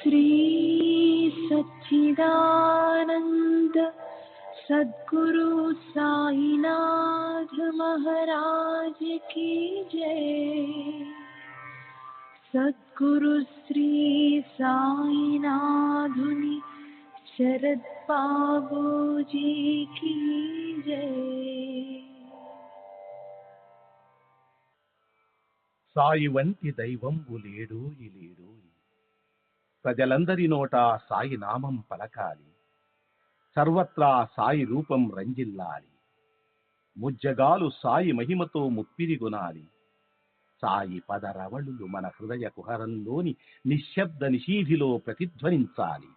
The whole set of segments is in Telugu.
श्री सच्चिदानंद सद्गुरु साईनाथ महाराज की जय। सद्गुरु श्री साईनाथुनि शरद बाबूजी की जय। సాయి వంటి దైవంబు లేడోయి లేడోయి, ప్రజలందరి నోట సాయి నామం పలకాలి, సర్వత్రా సాయి రూపం రంజిల్లాలి, ముజ్జగాలు సాయి మహిమతో ముప్పిరిగొనాలి. సాయి పదరవళులు మన హృదయ కుహరంలోని నిశ్శబ్ద నిషీధిలో ప్రతిధ్వనించాలి.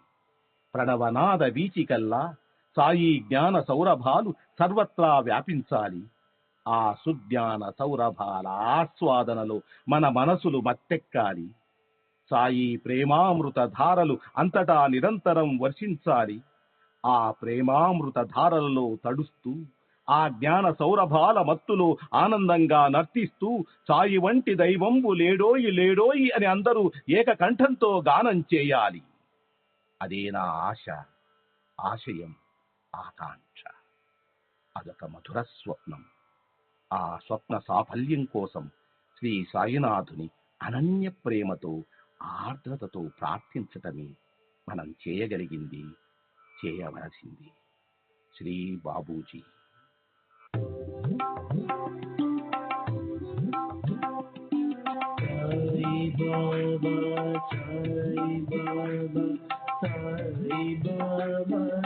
ప్రణవనాద వీచికల్లా సాయి జ్ఞాన సౌరభాలు సర్వత్రా వ్యాపించాలి. ఆ సుజ్ఞాన సౌరభాల ఆస్వాదనలో మన మనసులు మత్తెక్కాలి. సాయి ప్రేమామృత ధారలు అంతటా నిరంతరం వర్షించాలి. ఆ ప్రేమామృత ధారలలో తడుస్తూ, ఆ జ్ఞాన సౌరభాల మత్తులో ఆనందంగా నర్తిస్తూ సాయి వంటి దైవంబు లేడోయి లేడోయి అని అందరూ ఏకకంఠంతో గానం చేయాలి. అదే నా ఆశ, ఆశయం, ఆకాంక్ష. అదొక మధుర స్వప్నం. ఆ స్వప్న సాఫల్యం కోసం శ్రీ సాయినాథుని అనన్య ప్రేమతో, ఆర్ద్రతతో ప్రార్థించటమే మనం చేయగలిగింది, చేయవలసింది. Shri Babuji. Sai Baba, Sai Baba, Sai Baba, Sai Baba.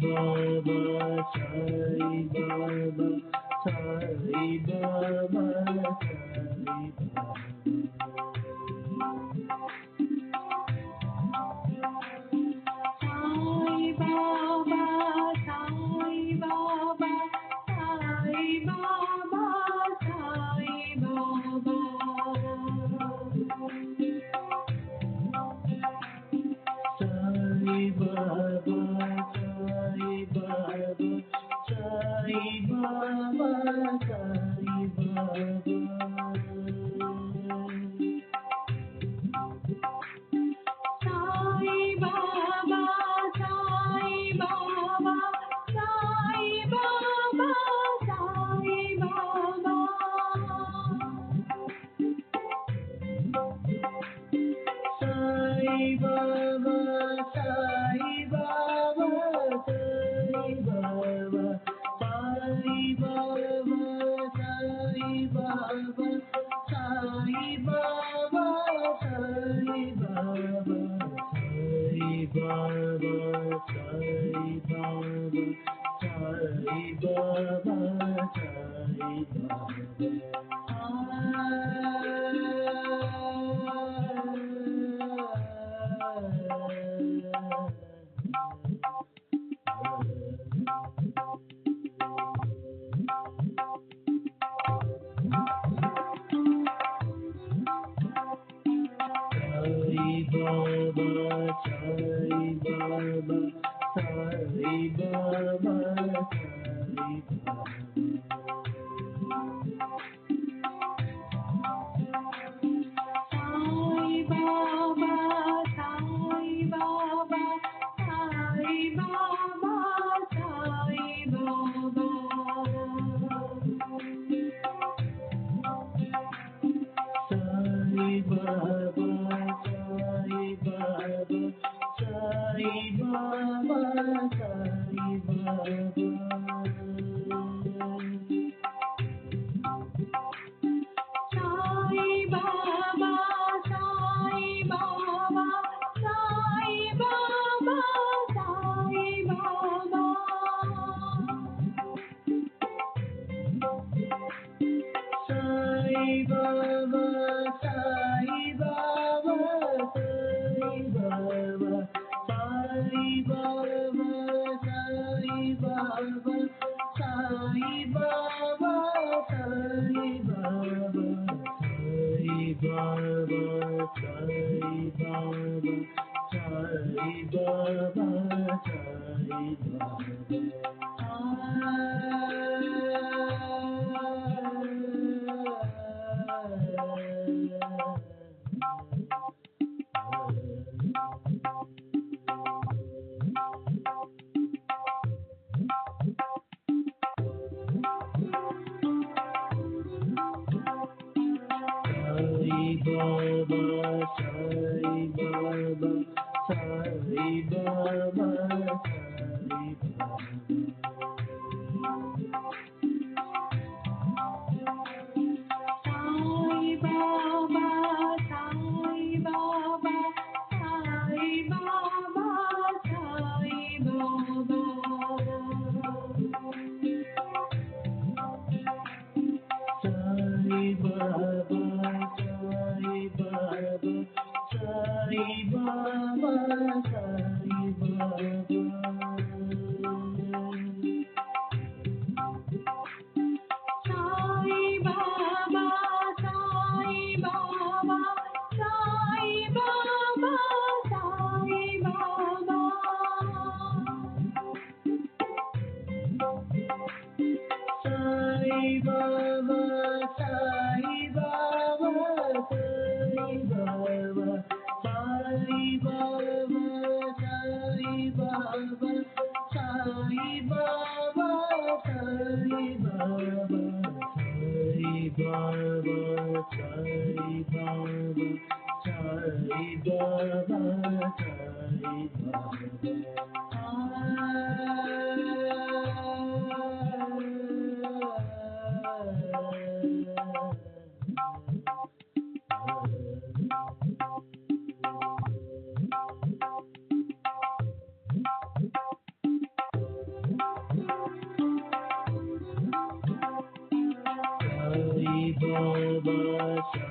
Baba, Sai Baba, Sai Baba, Sai Baba.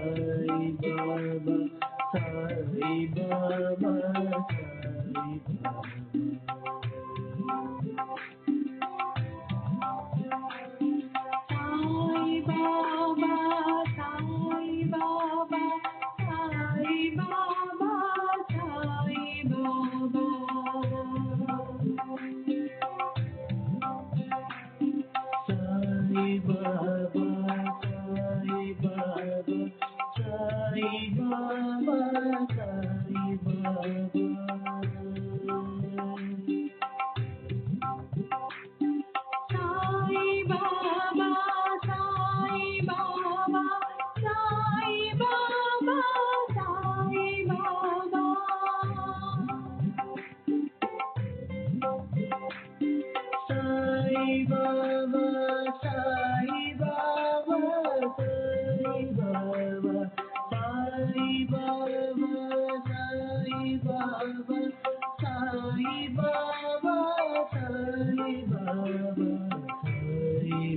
Sai Baba, Sai Baba, Sai Baba. Sai Baba, Sai Baba, Sai Baba, Sai Baba. Sai Baba, Sai Baba, Sai Baba, Sai Baba. Sai Baba, Sai Baba, Sai Baba, Sai Baba. Sai Baba, Sai Baba, Sai Baba, Sai Baba, Sai Baba, Sai Baba, Sai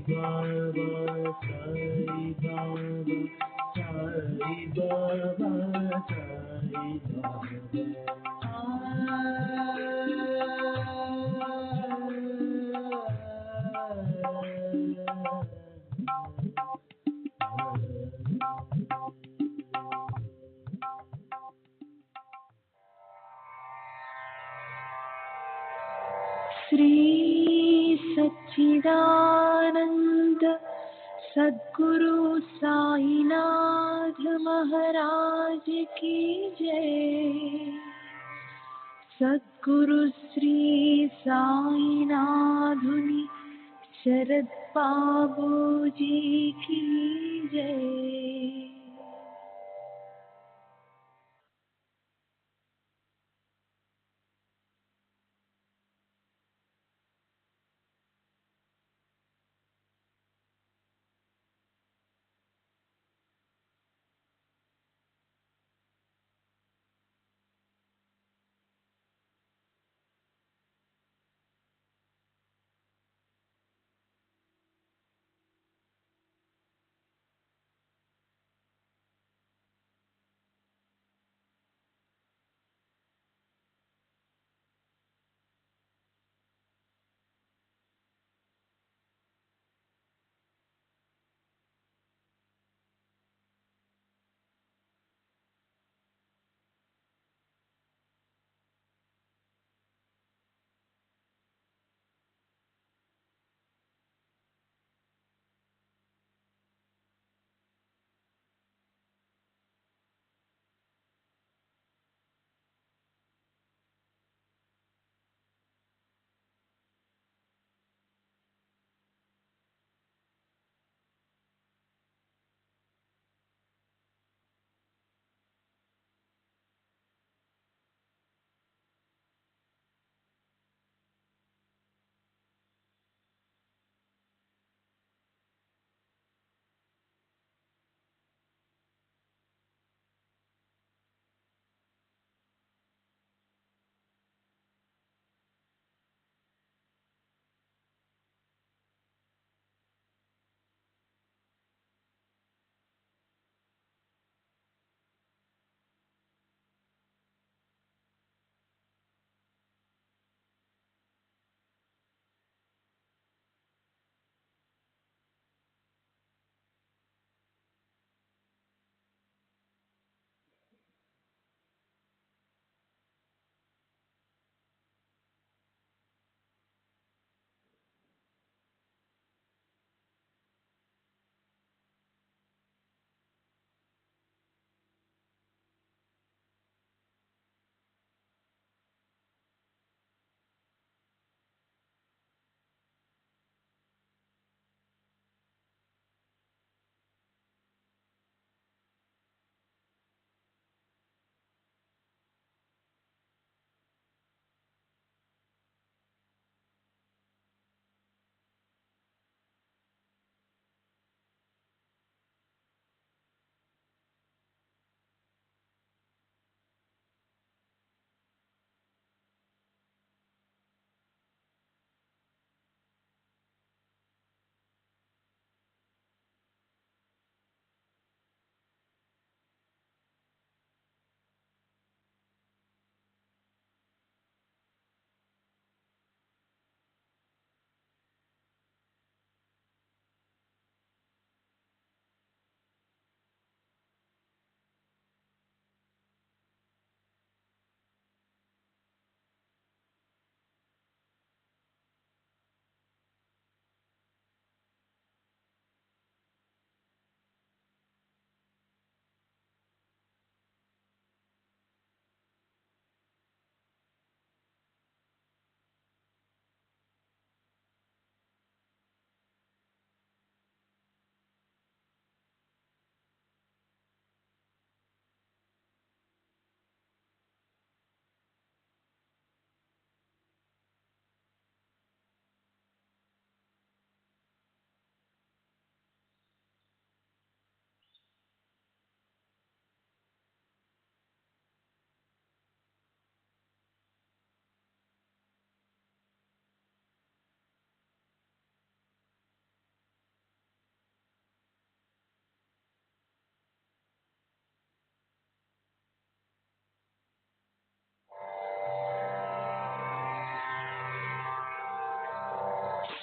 Baba, Sai Baba, Sai Baba, Sai Baba, Sai Shri सच्चिदानंद सद्गुरु साईनाथ महाराज की जय। सद्गुरु श्री साईनाथुनि शरद बाबूजी की जय।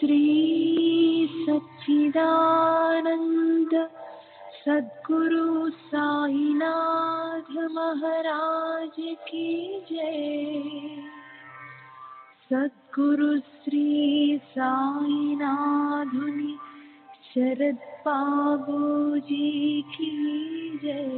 श्री सच्चिदानंद सद्गुरु साईनाथ महाराज की जय। सद्गुरु श्री साईनाथुनि शरद बाबूजी की जय।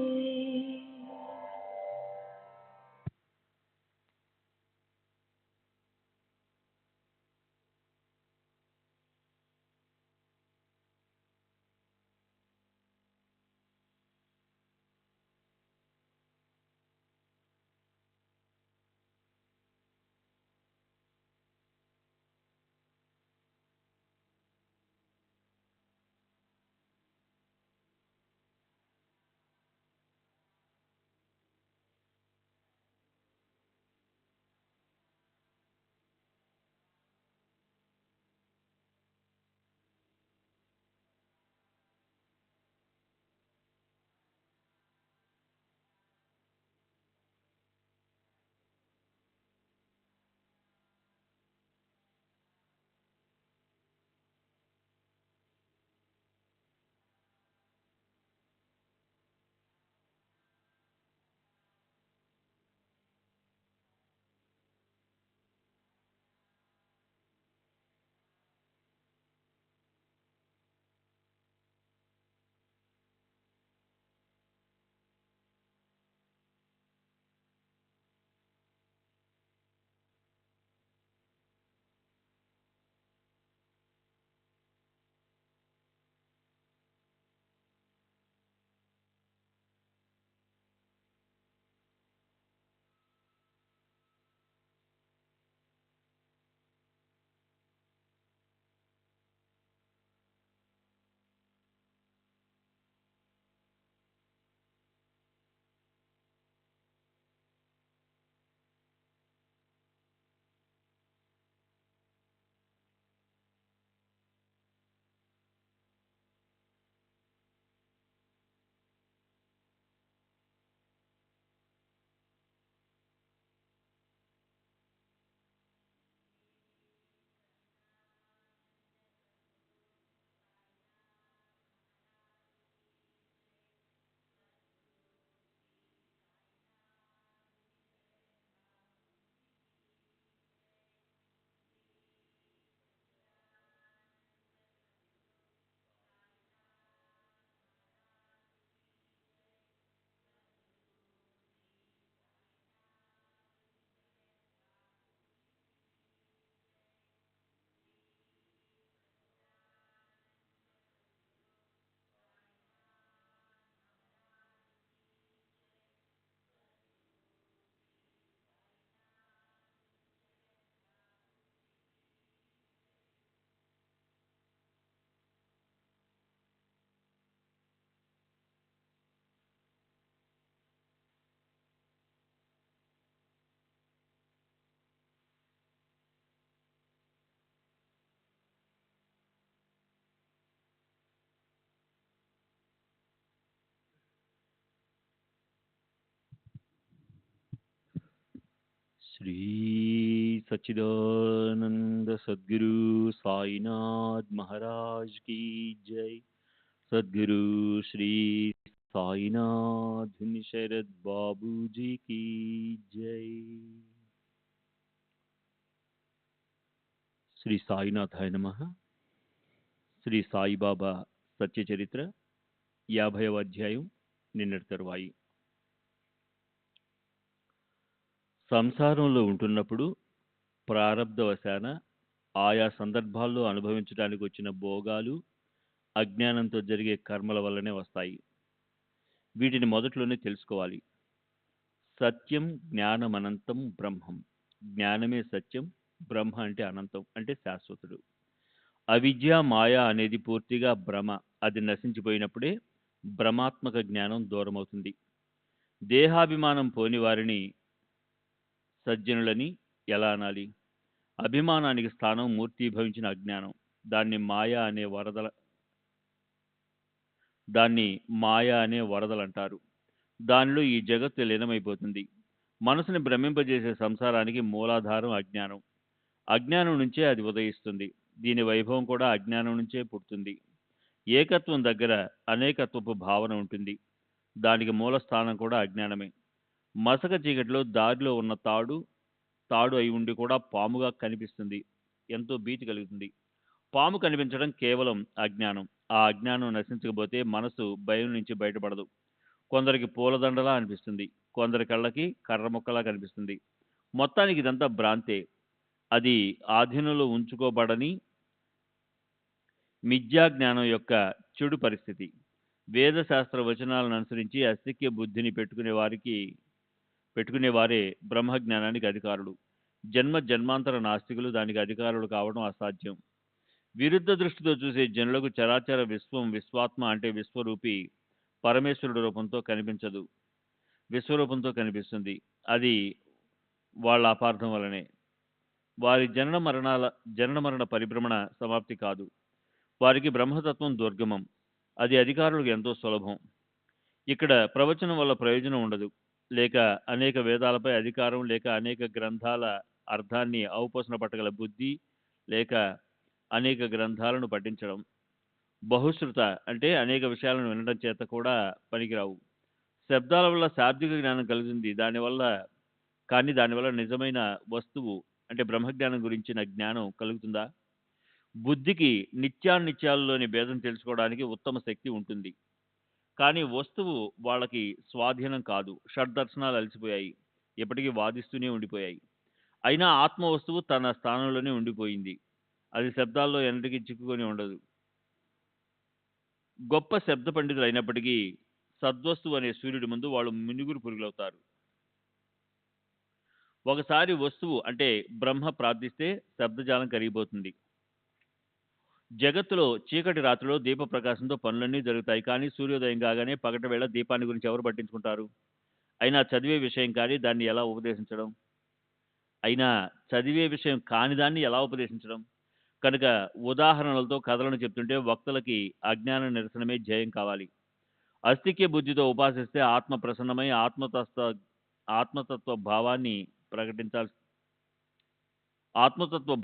श्री सच्चिदानंद सद्गुरु साईनाथ महाराज की जय। सद्गुरु श्री साईनाथ शरद बाबू जी की जय। శ్రీ సాయినాథాయ నమః. శ్రీ సాయిబాబా సత్య చరిత్ర 50వ అధ్యాయం నిన్నటి తరువాయి. సంసారంలో ఉంటున్నప్పుడు ప్రారబ్ధవశాన ఆయా సందర్భాల్లో అనుభవించడానికి వచ్చిన భోగాలు అజ్ఞానంతో జరిగే కర్మల వల్లనే వస్తాయి. వీటిని మొదట్లోనే తెలుసుకోవాలి. సత్యం జ్ఞానమనంతం బ్రహ్మం. జ్ఞానమే సత్యం, బ్రహ్మ అంటే అనంతం, అంటే శాశ్వతుడు. అవిద్య మాయ అనేది పూర్తిగా భ్రమ. అది నశించిపోయినప్పుడే భ్రమాత్మక జ్ఞానం దూరమవుతుంది. దేహాభిమానం పోని వారిని సజ్జనులని ఎలా అనాలి? అభిమానానికి స్థానం మూర్తీభవించిన అజ్ఞానం. దాన్ని మాయ అనే వరదలంటారు. దానిలో ఈ జగత్తు లీనమైపోతుంది. మనసుని భ్రమింపజేసే సంసారానికి మూలాధారం అజ్ఞానం. అజ్ఞానం నుంచే అది ఉదయిస్తుంది. దీని వైభవం కూడా అజ్ఞానం నుంచే పుడుతుంది. ఏకత్వం దగ్గర అనేకత్వపు భావన ఉంటుంది. దానికి మూల స్థానం కూడా అజ్ఞానమే. మసక చీకటిలో దారిలో ఉన్న తాడు అయి ఉండి కూడా పాముగా కనిపిస్తుంది. ఎంతో భీతి కలుగుతుంది. పాము కనిపించడం కేవలం అజ్ఞానం. ఆ అజ్ఞానం నశించకపోతే మనసు భయం నుంచి బయటపడదు. కొందరికి పూలదండలా అనిపిస్తుంది. కొందరి కళ్ళకి కర్ర ముక్కలా కనిపిస్తుంది. మొత్తానికి ఇదంతా భ్రాంతే. అది ఆధీనంలో ఉంచుకోబడని మిథ్యా జ్ఞానం యొక్క చెడు పరిస్థితి. వేదశాస్త్ర వచనాలను అనుసరించి అస్థిక్య బుద్ధిని పెట్టుకునేవారే బ్రహ్మజ్ఞానానికి అధికారులు. జన్మాంతర నాస్తికులు దానికి అధికారులు కావడం అసాధ్యం. విరుద్ధ దృష్టితో చూసే జనులకు చరాచర విశ్వాత్మ అంటే విశ్వరూపి పరమేశ్వరుడు రూపంతో కనిపించదు. విశ్వరూపంతో కనిపిస్తుంది. అది వాళ్ళ అపార్థం వలనే. వారి జనన మరణ పరిభ్రమణ సమాప్తి కాదు. వారికి బ్రహ్మతత్వం దుర్గమం. అది అధికారులకు ఎంతో సులభం. ఇక్కడ ప్రవచనం వల్ల ప్రయోజనం ఉండదు. లేక అనేక వేదాలపై అధికారం, లేక అనేక గ్రంథాల అర్థాన్ని ఔపోసన పట్టగల బుద్ధి, లేక అనేక గ్రంథాలను పఠించడం. బహుశ్రుత అంటే అనేక విషయాలను వినడం చేత కూడా పనికిరావు. శబ్దాల వల్ల శాబ్దిక జ్ఞానం కలుగుతుంది. కానీ దానివల్ల నిజమైన వస్తువు అంటే బ్రహ్మజ్ఞానం గురించిన జ్ఞానం కలుగుతుందా? బుద్ధికి నిత్యానిత్యాలలోని భేదం తెలుసుకోవడానికి ఉత్తమ శక్తి ఉంటుంది. కానీ వస్తువు వాళ్ళకి స్వాధీనం కాదు. షడ్దర్శనాలు అలసిపోయాయి. ఎప్పటికీ వాదిస్తూనే ఉండిపోయాయి. అయినా ఆత్మ వస్తువు తన స్థానంలోనే ఉండిపోయింది. అది శబ్దాల్లో ఎన్నటికీ చిక్కుకొని ఉండదు. గొప్ప శబ్ద పండితులు అయినప్పటికీ సద్వస్తువు అనే సూర్యుడి ముందు వాళ్ళు మినుగురు పురుగులవుతారు. ఒకసారి వస్తువు అంటే బ్రహ్మ ప్రార్థిస్తే శబ్దజాలం కరిగిపోతుంది. జగత్తులో చీకటి రాత్రిలో దీప ప్రకాశంతో పనులన్నీ జరుగుతాయి. కానీ సూర్యోదయం కాగానే పగటి వేళ దీపాన్ని గురించి ఎవరు పట్టించుకుంటారు? అయినా చదివే విషయం కాని దాన్ని ఎలా ఉపదేశించడం? కనుక ఉదాహరణలతో కథలను చెప్తుంటే వక్తలకి అజ్ఞాన నిరసనమే ధ్యేయం కావాలి. అస్థిక్య బుద్ధితో ఉపాసిస్తే ఆత్మ ప్రసన్నమై ఆత్మతత్వ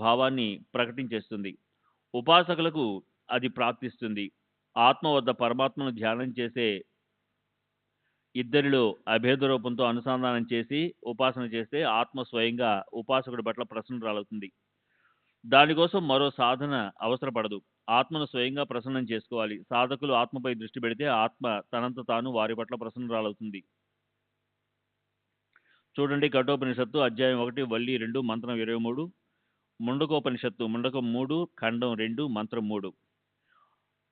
భావాన్ని ప్రకటించేస్తుంది. ఉపాసకులకు అది ప్రాప్తిస్తుంది. ఆత్మ వద్ద పరమాత్మను ధ్యానం చేసే ఇద్దరిలో అభేద రూపంతో అనుసంధానం చేసి ఉపాసన చేస్తే ఆత్మ స్వయంగా ఉపాసకుడి పట్ల ప్రసన్నురాలవుతుంది. దానికోసం మరో సాధన అవసరపడదు. ఆత్మను స్వయంగా ప్రసన్నం చేసుకోవాలి. సాధకులు ఆత్మపై దృష్టి పెడితే ఆత్మ తనంత తాను వారి పట్ల ప్రసన్నురాలవుతుంది. చూడండి, కఠోపనిషత్తు అధ్యాయం 1 వల్లి 2 మంత్రం 23, ముండకోపనిషత్తు ముండకం 3 ఖండం 2 మంత్రం 3.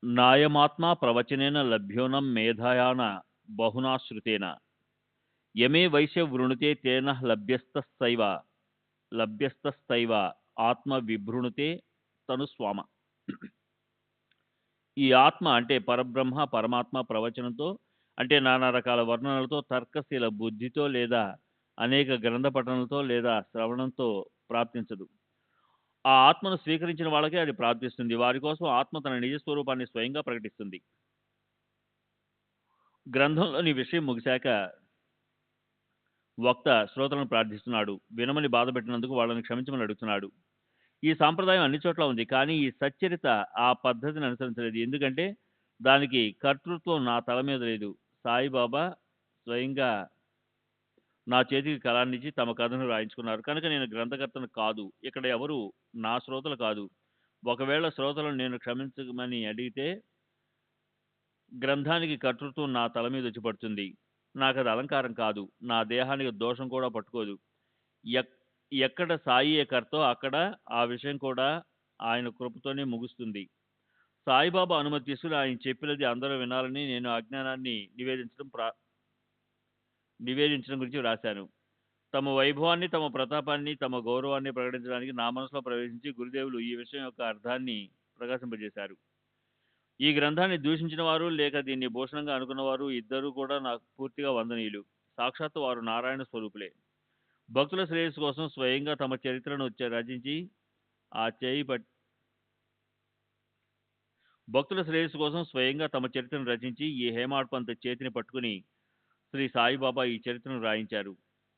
నాయమాత్మా ప్రవచనేన లభ్యోనం మేధాయాన బహునాశ్రుతేన యమే వైశ్య వృణుతే తేన లభ్యస్తస్తైవ ఆత్మ విభృణుతే తనుస్వామ. ఈ ఆత్మ అంటే పరబ్రహ్మ పరమాత్మ ప్రవచనంతో అంటే నానా రకాల వర్ణనలతో తర్కశీల బుద్ధితో లేదా అనేక గ్రంథ పఠనంతో లేదా శ్రవణంతో ప్రాప్తించదు. ఆ ఆత్మను స్వీకరించిన వాళ్ళకే అది ప్రాప్తిస్తుంది. వారి కోసం ఆత్మ తన నిజస్వరూపాన్ని స్వయంగా ప్రకటిస్తుంది. గ్రంథంలోని విషయం ముగిశాక వక్త శ్రోతలను ప్రార్థిస్తున్నాడు. వినమని బాధ పెట్టినందుకు వాళ్ళని క్షమించమని అడుగుతున్నాడు. ఈ సాంప్రదాయం అన్ని చోట్ల ఉంది. కానీ ఈ సచ్చరిత ఆ పద్ధతిని అనుసరించలేదు. ఎందుకంటే దానికి కర్తృత్వం నా తల మీద లేదు. సాయిబాబా స్వయంగా నా చేతికి కళాన్నిచ్చి తమ కథను రాయించుకున్నారు. కనుక నేను గ్రంథకర్తను కాదు. ఇక్కడ ఎవరు నా శ్రోతలు కాదు. ఒకవేళ శ్రోతలను నేను క్షమించమని అడిగితే గ్రంథానికి కర్తృత్వం నా తల మీద వచ్చి పడుతుంది. నాకు అది అలంకారం కాదు. నా దేహానికి దోషం కూడా పట్టుకోదు. ఎక్కడ సాయియే కర్తో అక్కడ ఆ విషయం కూడా ఆయన కృపతోనే ముగుస్తుంది. సాయిబాబా అనుమతి తీసుకుని ఆయన చెప్పినది అందరూ వినాలని నేను అజ్ఞానాన్ని నివేదించడం గురించి వ్రాశాను. తమ వైభవాన్ని, తమ ప్రతాపాన్ని, తమ గౌరవాన్ని ప్రకటించడానికి నా మనసులో ప్రవేశించి గురుదేవులు ఈ విషయం యొక్క అర్థాన్ని ప్రకాశింపజేశారు. ఈ గ్రంథాన్ని దూషించిన వారు లేక దీన్ని భూషణంగా అనుకున్నవారు ఇద్దరు కూడా నాకు పూర్తిగా వందనీయులు. సాక్షాత్తు వారు నారాయణ స్వరూపులే. భక్తుల శ్రేయస్సు కోసం స్వయంగా తమ చరిత్రను రచించి ఈ హేమాడ్ పంత్ చేతిని పట్టుకుని శ్రీ సాయిబాబా ఈ చరిత్రను రాయించారు.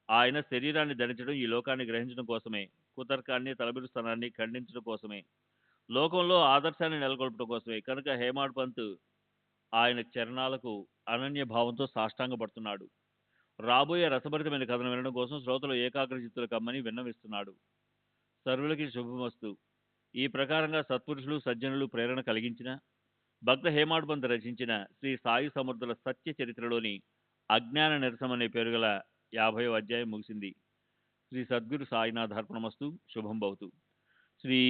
ఆయన శరీరాన్ని ధరించడం ఈ లోకాన్ని గ్రహించడం కోసమే, కుతర్కాన్ని తలబిరుస్తనాన్ని ఖండించడం కోసమే. లోకంలో ఆదర్శాన్ని నెలకొల్పడం కోసమే. కనుక హేమాడ్ పంత్ ఆయన చరణాలకు అనన్య భావంతో సాష్టాంగపడుతున్నాడు. రాబోయే రసభరితమైన కథను వినడం కోసం శ్రోతలు ఏకాగ్రచిత్తులు కమ్మని విన్నవిస్తున్నాడు. సర్వులకి శుభమస్తు. ఈ ప్రకారంగా సత్పురుషులు సజ్జనులు ప్రేరణ కలిగించిన భక్త హేమాడ్ పంత్ రచించిన శ్రీ సాయి సమర్థుల సత్య చరిత్రలోని అజ్ఞాన నిరసం అనే పేరు గల 50వ అధ్యాయం ముగిసింది. శ్రీ సద్గురు సాయినాథ్ అర్పణమస్తు. శుభం భవతు. శ్రీ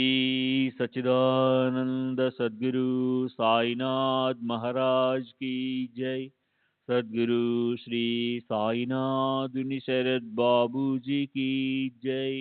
సచ్చిదానంద సద్గురు సాయినాథ్ మహారాజ్ की जय. सद्गुरु श्री साईनाथुनि शरद बाबू जी की जय.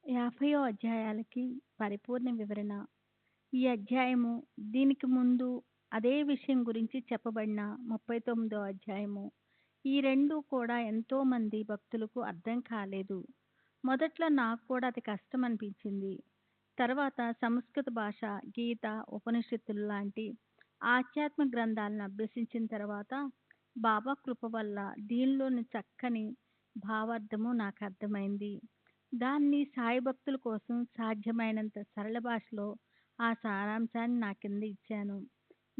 యాభైయో అధ్యాయాలకి పరిపూర్ణ వివరణ. ఈ అధ్యాయము దీనికి ముందు అదే విషయం గురించి చెప్పబడిన 39వ అధ్యాయము. ఈ రెండు కూడా ఎంతో మంది భక్తులకు అర్థం కాలేదు. మొదట్లో నాకు కూడా అది కష్టం అనిపించింది. తర్వాత సంస్కృత భాష, గీత, ఉపనిషత్తులు లాంటి ఆధ్యాత్మ గ్రంథాలను అభ్యసించిన తర్వాత బాబా కృప వల్ల దీనిలోని చక్కని భావార్థము నాకు అర్థమైంది. దాన్ని సాయి భక్తుల కోసం సాధ్యమైనంత సరళ భాషలో ఆ సారాంశాన్ని నా కింద ఇచ్చాను.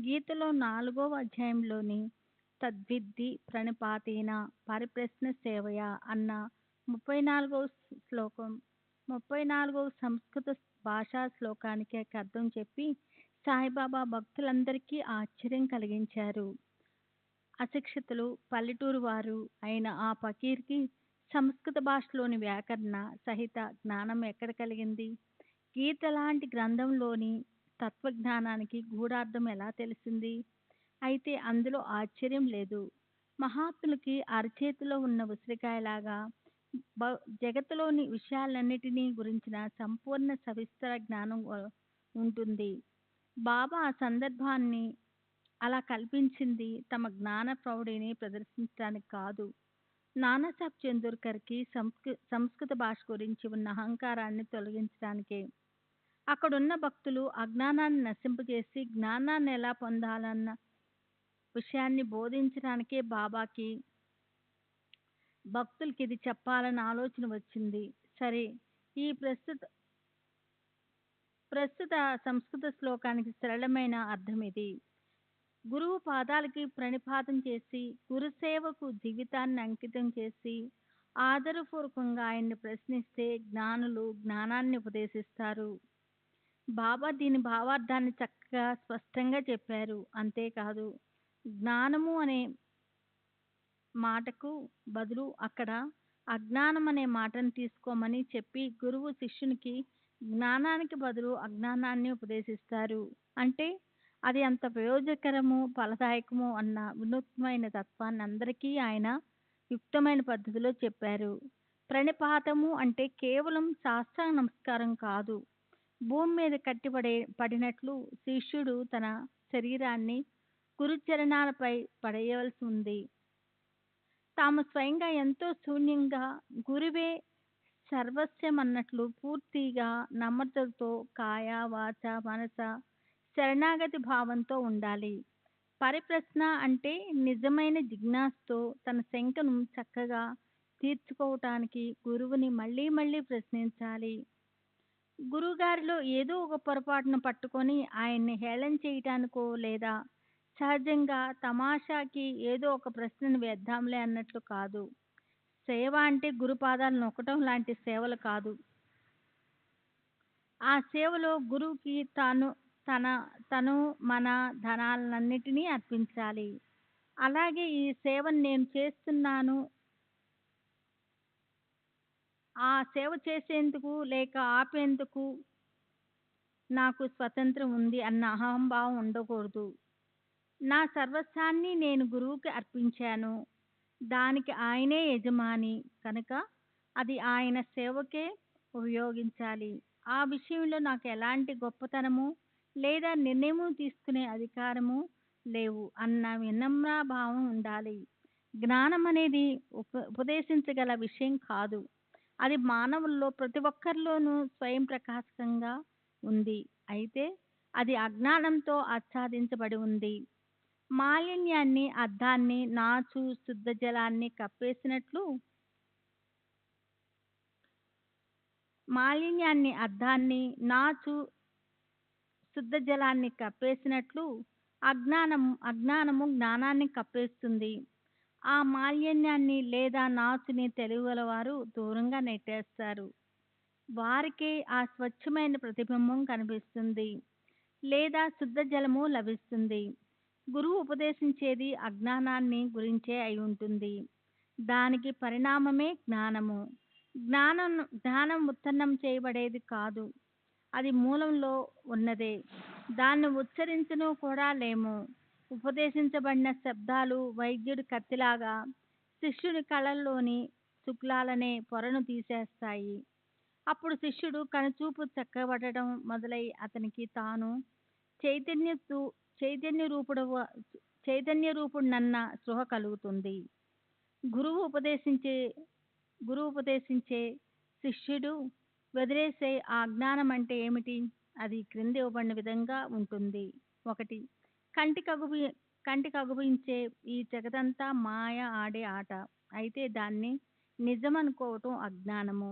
గీతలో 4వ అధ్యాయంలోని తద్విద్ధి ప్రణిపాతేన పరిప్రశ్న సేవయ అన్న 34వ శ్లోకం 34వ సంస్కృత భాషా శ్లోకానికి అర్థం చెప్పి సాయిబాబా భక్తులందరికీ ఆశ్చర్యం కలిగించారు. అశిక్షితులు, పల్లెటూరు వారు అయిన ఆ ఫకీర్కి సంస్కృత భాషలోని వ్యాకరణ సహిత జ్ఞానం ఎక్కడ కలిగింది? గీత లాంటి గ్రంథంలోని తత్వజ్ఞానానికి గూఢార్థం ఎలా తెలిసింది? అయితే అందులో ఆశ్చర్యం లేదు. మహాత్ములకి అరచేతిలో ఉన్న ఉసిరికాయలాగా జగత్తులోని విషయాలన్నిటినీ గురించిన సంపూర్ణ సవిస్తర జ్ఞానం ఉంటుంది. బాబా ఆ సందర్భాన్ని అలా కల్పించింది తమ జ్ఞాన ప్రౌఢిని ప్రదర్శించడానికి కాదు, నానాసాహెబ్ చందోర్కర్కి సంస్కృత భాష గురించి ఉన్న అహంకారాన్ని తొలగించడానికే. అక్కడున్న భక్తులు అజ్ఞానాన్ని నశింపజేసి జ్ఞానాన్ని ఎలా పొందాలన్న విషయాన్ని బోధించడానికే బాబాకి భక్తులకి ఇది చెప్పాలన్న ఆలోచన వచ్చింది. సరే, ఈ ప్రస్తుత సంస్కృత శ్లోకానికి సరళమైన అర్థం ఇది. గురువు పాదాలకి ప్రణిపాతం చేసి గురుసేవకు జీవితాన్ని అంకితం చేసి ఆదరపూర్వకంగా ఆయన్ని ప్రశ్నిస్తే జ్ఞానులు జ్ఞానాన్ని ఉపదేశిస్తారు. బాబా దీని భావార్థాన్ని చక్కగా స్పష్టంగా చెప్పారు. అంతేకాదు, జ్ఞానము అనే మాటకు బదులు అక్కడ అజ్ఞానం అనే మాటను తీసుకోమని చెప్పి గురువు శిష్యునికి జ్ఞానానికి బదులు అజ్ఞానాన్ని ఉపదేశిస్తారు. అంటే అది అంత ప్రయోజనకరము, ఫలదాయకము అన్న వినూత్నమైన తత్వాన్ని అందరికీ ఆయన యుక్తమైన పద్ధతిలో చెప్పారు. ప్రణిపాతము అంటే కేవలం సాష్టాంగ నమస్కారం కాదు. భూమి మీద పడినట్లు శిష్యుడు తన శరీరాన్ని గురుచరణాలపై పడేయవలసి ఉంది. తాము స్వయంగా ఎంతో శూన్యంగా, గురువే సర్వస్వం అన్నట్లు పూర్తిగా నమ్రతతో కాయ, వాచ, మనస శరణాగతి భావంతో ఉండాలి. పరిప్రశ్న అంటే నిజమైన జిజ్ఞాసతో తన శంకను చక్కగా తీర్చుకోవటానికి గురువుని మళ్ళీ మళ్ళీ ప్రశ్నించాలి. గురువుగారిలో ఏదో ఒక పొరపాటును పట్టుకొని ఆయన్ని హేళన చేయటానికో లేదా సహజంగా తమాషాకి ఏదో ఒక ప్రశ్నను వేద్దాంలే అన్నట్లు కాదు. సేవ అంటే గురుపాదాలు నొక్కటం లాంటి సేవలు కాదు. ఆ సేవలో గురువుకి తను మన ధనాలన్నిటినీ అర్పించాలి. అలాగే ఈ సేవను నేను చేస్తున్నాను, ఆ సేవ చేసేందుకు లేక ఆపేందుకు నాకు స్వతంత్రం ఉంది అన్న అహంభావం ఉండకూడదు. నా సర్వస్వాన్ని నేను గురువుకి అర్పించాను. దానికి ఆయనే యజమాని కనుక అది ఆయన సేవకే ఉపయోగించాలి. ఆ విషయంలో నాకు ఎలాంటి గొప్పతనము లేదా నిర్ణయము తీసుకునే అధికారము లేవు అన్న వినమ్రభావం ఉండాలి. జ్ఞానం అనేది ఉపదేశించగల విషయం కాదు. అది మానవుల్లో ప్రతి ఒక్కరిలోనూ స్వయం ప్రకాశకంగా ఉంది. అయితే అది అజ్ఞానంతో ఆచ్ఛాదించబడి ఉంది. మాలిన్యాన్ని, అద్దాన్ని, నాచు, శుద్ధ జలాన్ని కప్పేసినట్లు మాలిన్యాన్ని, అద్దాన్ని, నాచు, శుద్ధ జలాన్ని కప్పేసినట్లు అజ్ఞానము జ్ఞానాన్ని కప్పేస్తుంది. ఆ మాలిన్యాన్ని లేదా నాచుని తెలివిగలవారు దూరంగా నెట్టేస్తారు. వారికే ఆ స్వచ్ఛమైన ప్రతిబింబం కనిపిస్తుంది లేదా శుద్ధ జలము లభిస్తుంది. గురువు ఉపదేశించేది అజ్ఞానాన్ని గురించే అయి ఉంటుంది. దానికి పరిణామమే జ్ఞానము. జ్ఞానం ఉత్పన్నం చేయబడేది కాదు. అది మూలంలో ఉన్నదే. దాన్ని ఉచ్చరించను కూడా లేము. ఉపదేశించబడిన శబ్దాలు వైద్యుడి కత్తిలాగా శిష్యుని కళ్ళల్లోని శుక్లాలనే పొరను తీసేస్తాయి. అప్పుడు శిష్యుడు కనుచూపు చక్కబడటం మొదలై అతనికి తాను చైతన్యతు చైతన్య రూపుడు చైతన్య రూపుడునన్న స్పృహ కలుగుతుంది. గురువు ఉపదేశించే గురువు ఉపదేశించే శిష్యుడు వదిలేసే ఆ జ్ఞానం అంటే ఏమిటి? అది క్రింద ఇవ్వబడిన విధంగా ఉంటుంది. 1. కంటికి అగుపించే ఈ జగతంతా మాయ ఆడే ఆట. అయితే దాన్ని నిజమనుకోవటం అజ్ఞానము.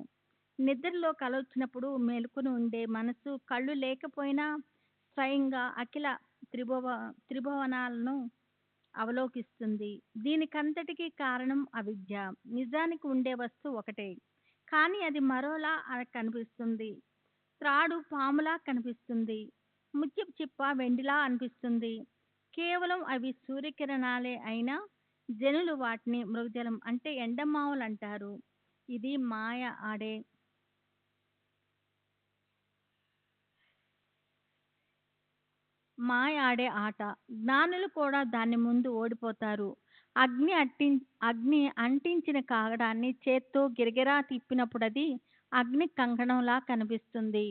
నిద్రలో కలొచ్చినప్పుడు మేలుకొని ఉండే మనసు కళ్ళు లేకపోయినా స్వయంగా అఖిల త్రిభువనాలను అవలోకిస్తుంది. దీనికంతటికీ కారణం అవిద్య. నిజానికి ఉండే వస్తువు ఒకటే, కానీ అది మరోలా కనిపిస్తుంది. త్రాడు పాములా కనిపిస్తుంది. ముత్యపు చిప్ప వెండిలా అనిపిస్తుంది. కేవలం అవి సూర్యకిరణాలే అయినా జనులు వాటిని మృగజలం అంటే ఎండమావులు అంటారు. ఇది మాయ ఆడే ఆట. జ్ఞానులు కూడా దాని ముందు ఓడిపోతారు. అగ్ని అంటించిన కాగడాన్ని చేత్తో గిరగిరా తిప్పినప్పుడది అగ్ని కంకణంలా కనిపిస్తుంది.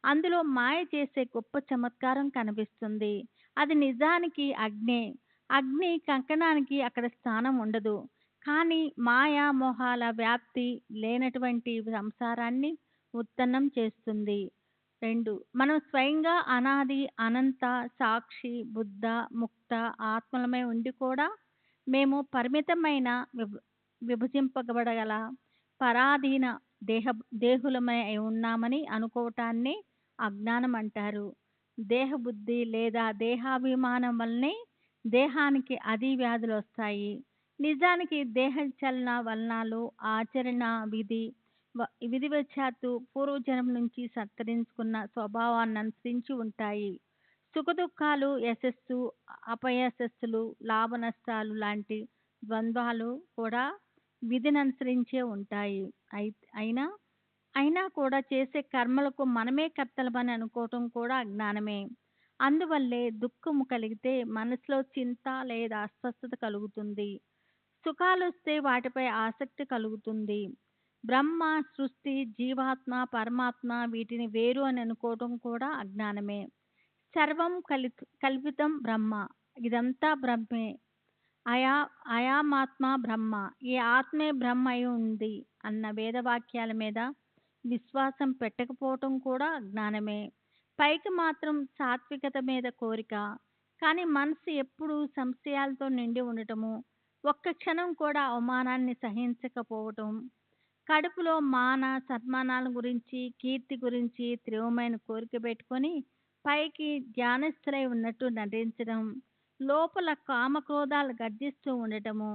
అందులో మాయ చేసే గొప్ప చమత్కారం కనిపిస్తుంది. అది నిజానికి అగ్నే. అగ్ని కంకణానికి అక్కడ స్థానం ఉండదు. కానీ మాయా మోహాల వ్యాప్తి లేనటువంటి సంసారాన్ని ఉత్పన్నం చేస్తుంది. 2. మనం స్వయంగా అనాది, అనంత, సాక్షి, బుద్ధ, ముక్త ఆత్మలమై ఉండి కూడా మేము పరిమితమైన విభజింపబడగల పరాధీన దేహులమై ఉన్నామని అనుకోవటాన్ని అజ్ఞానం అంటారు. దేహబుద్ధి లేదా దేహాభిమానం వల్లనే దేహానికి అదీ వ్యాధులు వస్తాయి. నిజానికి దేహచలన వలనాలు ఆచరణ విధివశాత్తు పూర్వజన్మ నుంచి సత్కరించుకున్న స్వభావాన్ని అనుసరించి ఉంటాయి. సుఖదుఖాలు, యశస్సు, అపయశస్సులు, లాభ నష్టాలు లాంటి ద్వంద్వాలు కూడా విధిని అనుసరించే ఉంటాయి. అయినా కూడా చేసే కర్మలకు మనమే కర్తలమని అనుకోవటం కూడా అజ్ఞానమే. అందువల్లే దుఃఖము కలిగితే మనసులో చింత లేదా అస్వస్థత కలుగుతుంది. సుఖాలొస్తే వాటిపై ఆసక్తి కలుగుతుంది. బ్రహ్మ, సృష్టి, జీవాత్మ, పరమాత్మ వీటిని వేరు అని అనుకోవటం కూడా అజ్ఞానమే. సర్వం కల్పితం బ్రహ్మ. ఇదంతా బ్రహ్మే. అయామాత్మ బ్రహ్మ. ఈ ఆత్మే బ్రహ్మ అయి ఉంది అన్న వేదవాక్యాల మీద విశ్వాసం పెట్టకపోవటం కూడా అజ్ఞానమే. పైకి మాత్రం సాత్వికత మీద కోరిక, కానీ మనసు ఎప్పుడూ సంశయాలతో నిండి ఉండటము, ఒక్క క్షణం కూడా అవమానాన్ని సహించకపోవటం, కడుపులో మాన సన్మానాల గురించి, కీర్తి గురించి తీవ్రమైన కోరిక పెట్టుకొని పైకి ధ్యానస్థులై ఉన్నట్టు నటించడం, లోపల కామక్రోధాలు గర్జిస్తూ ఉండటము,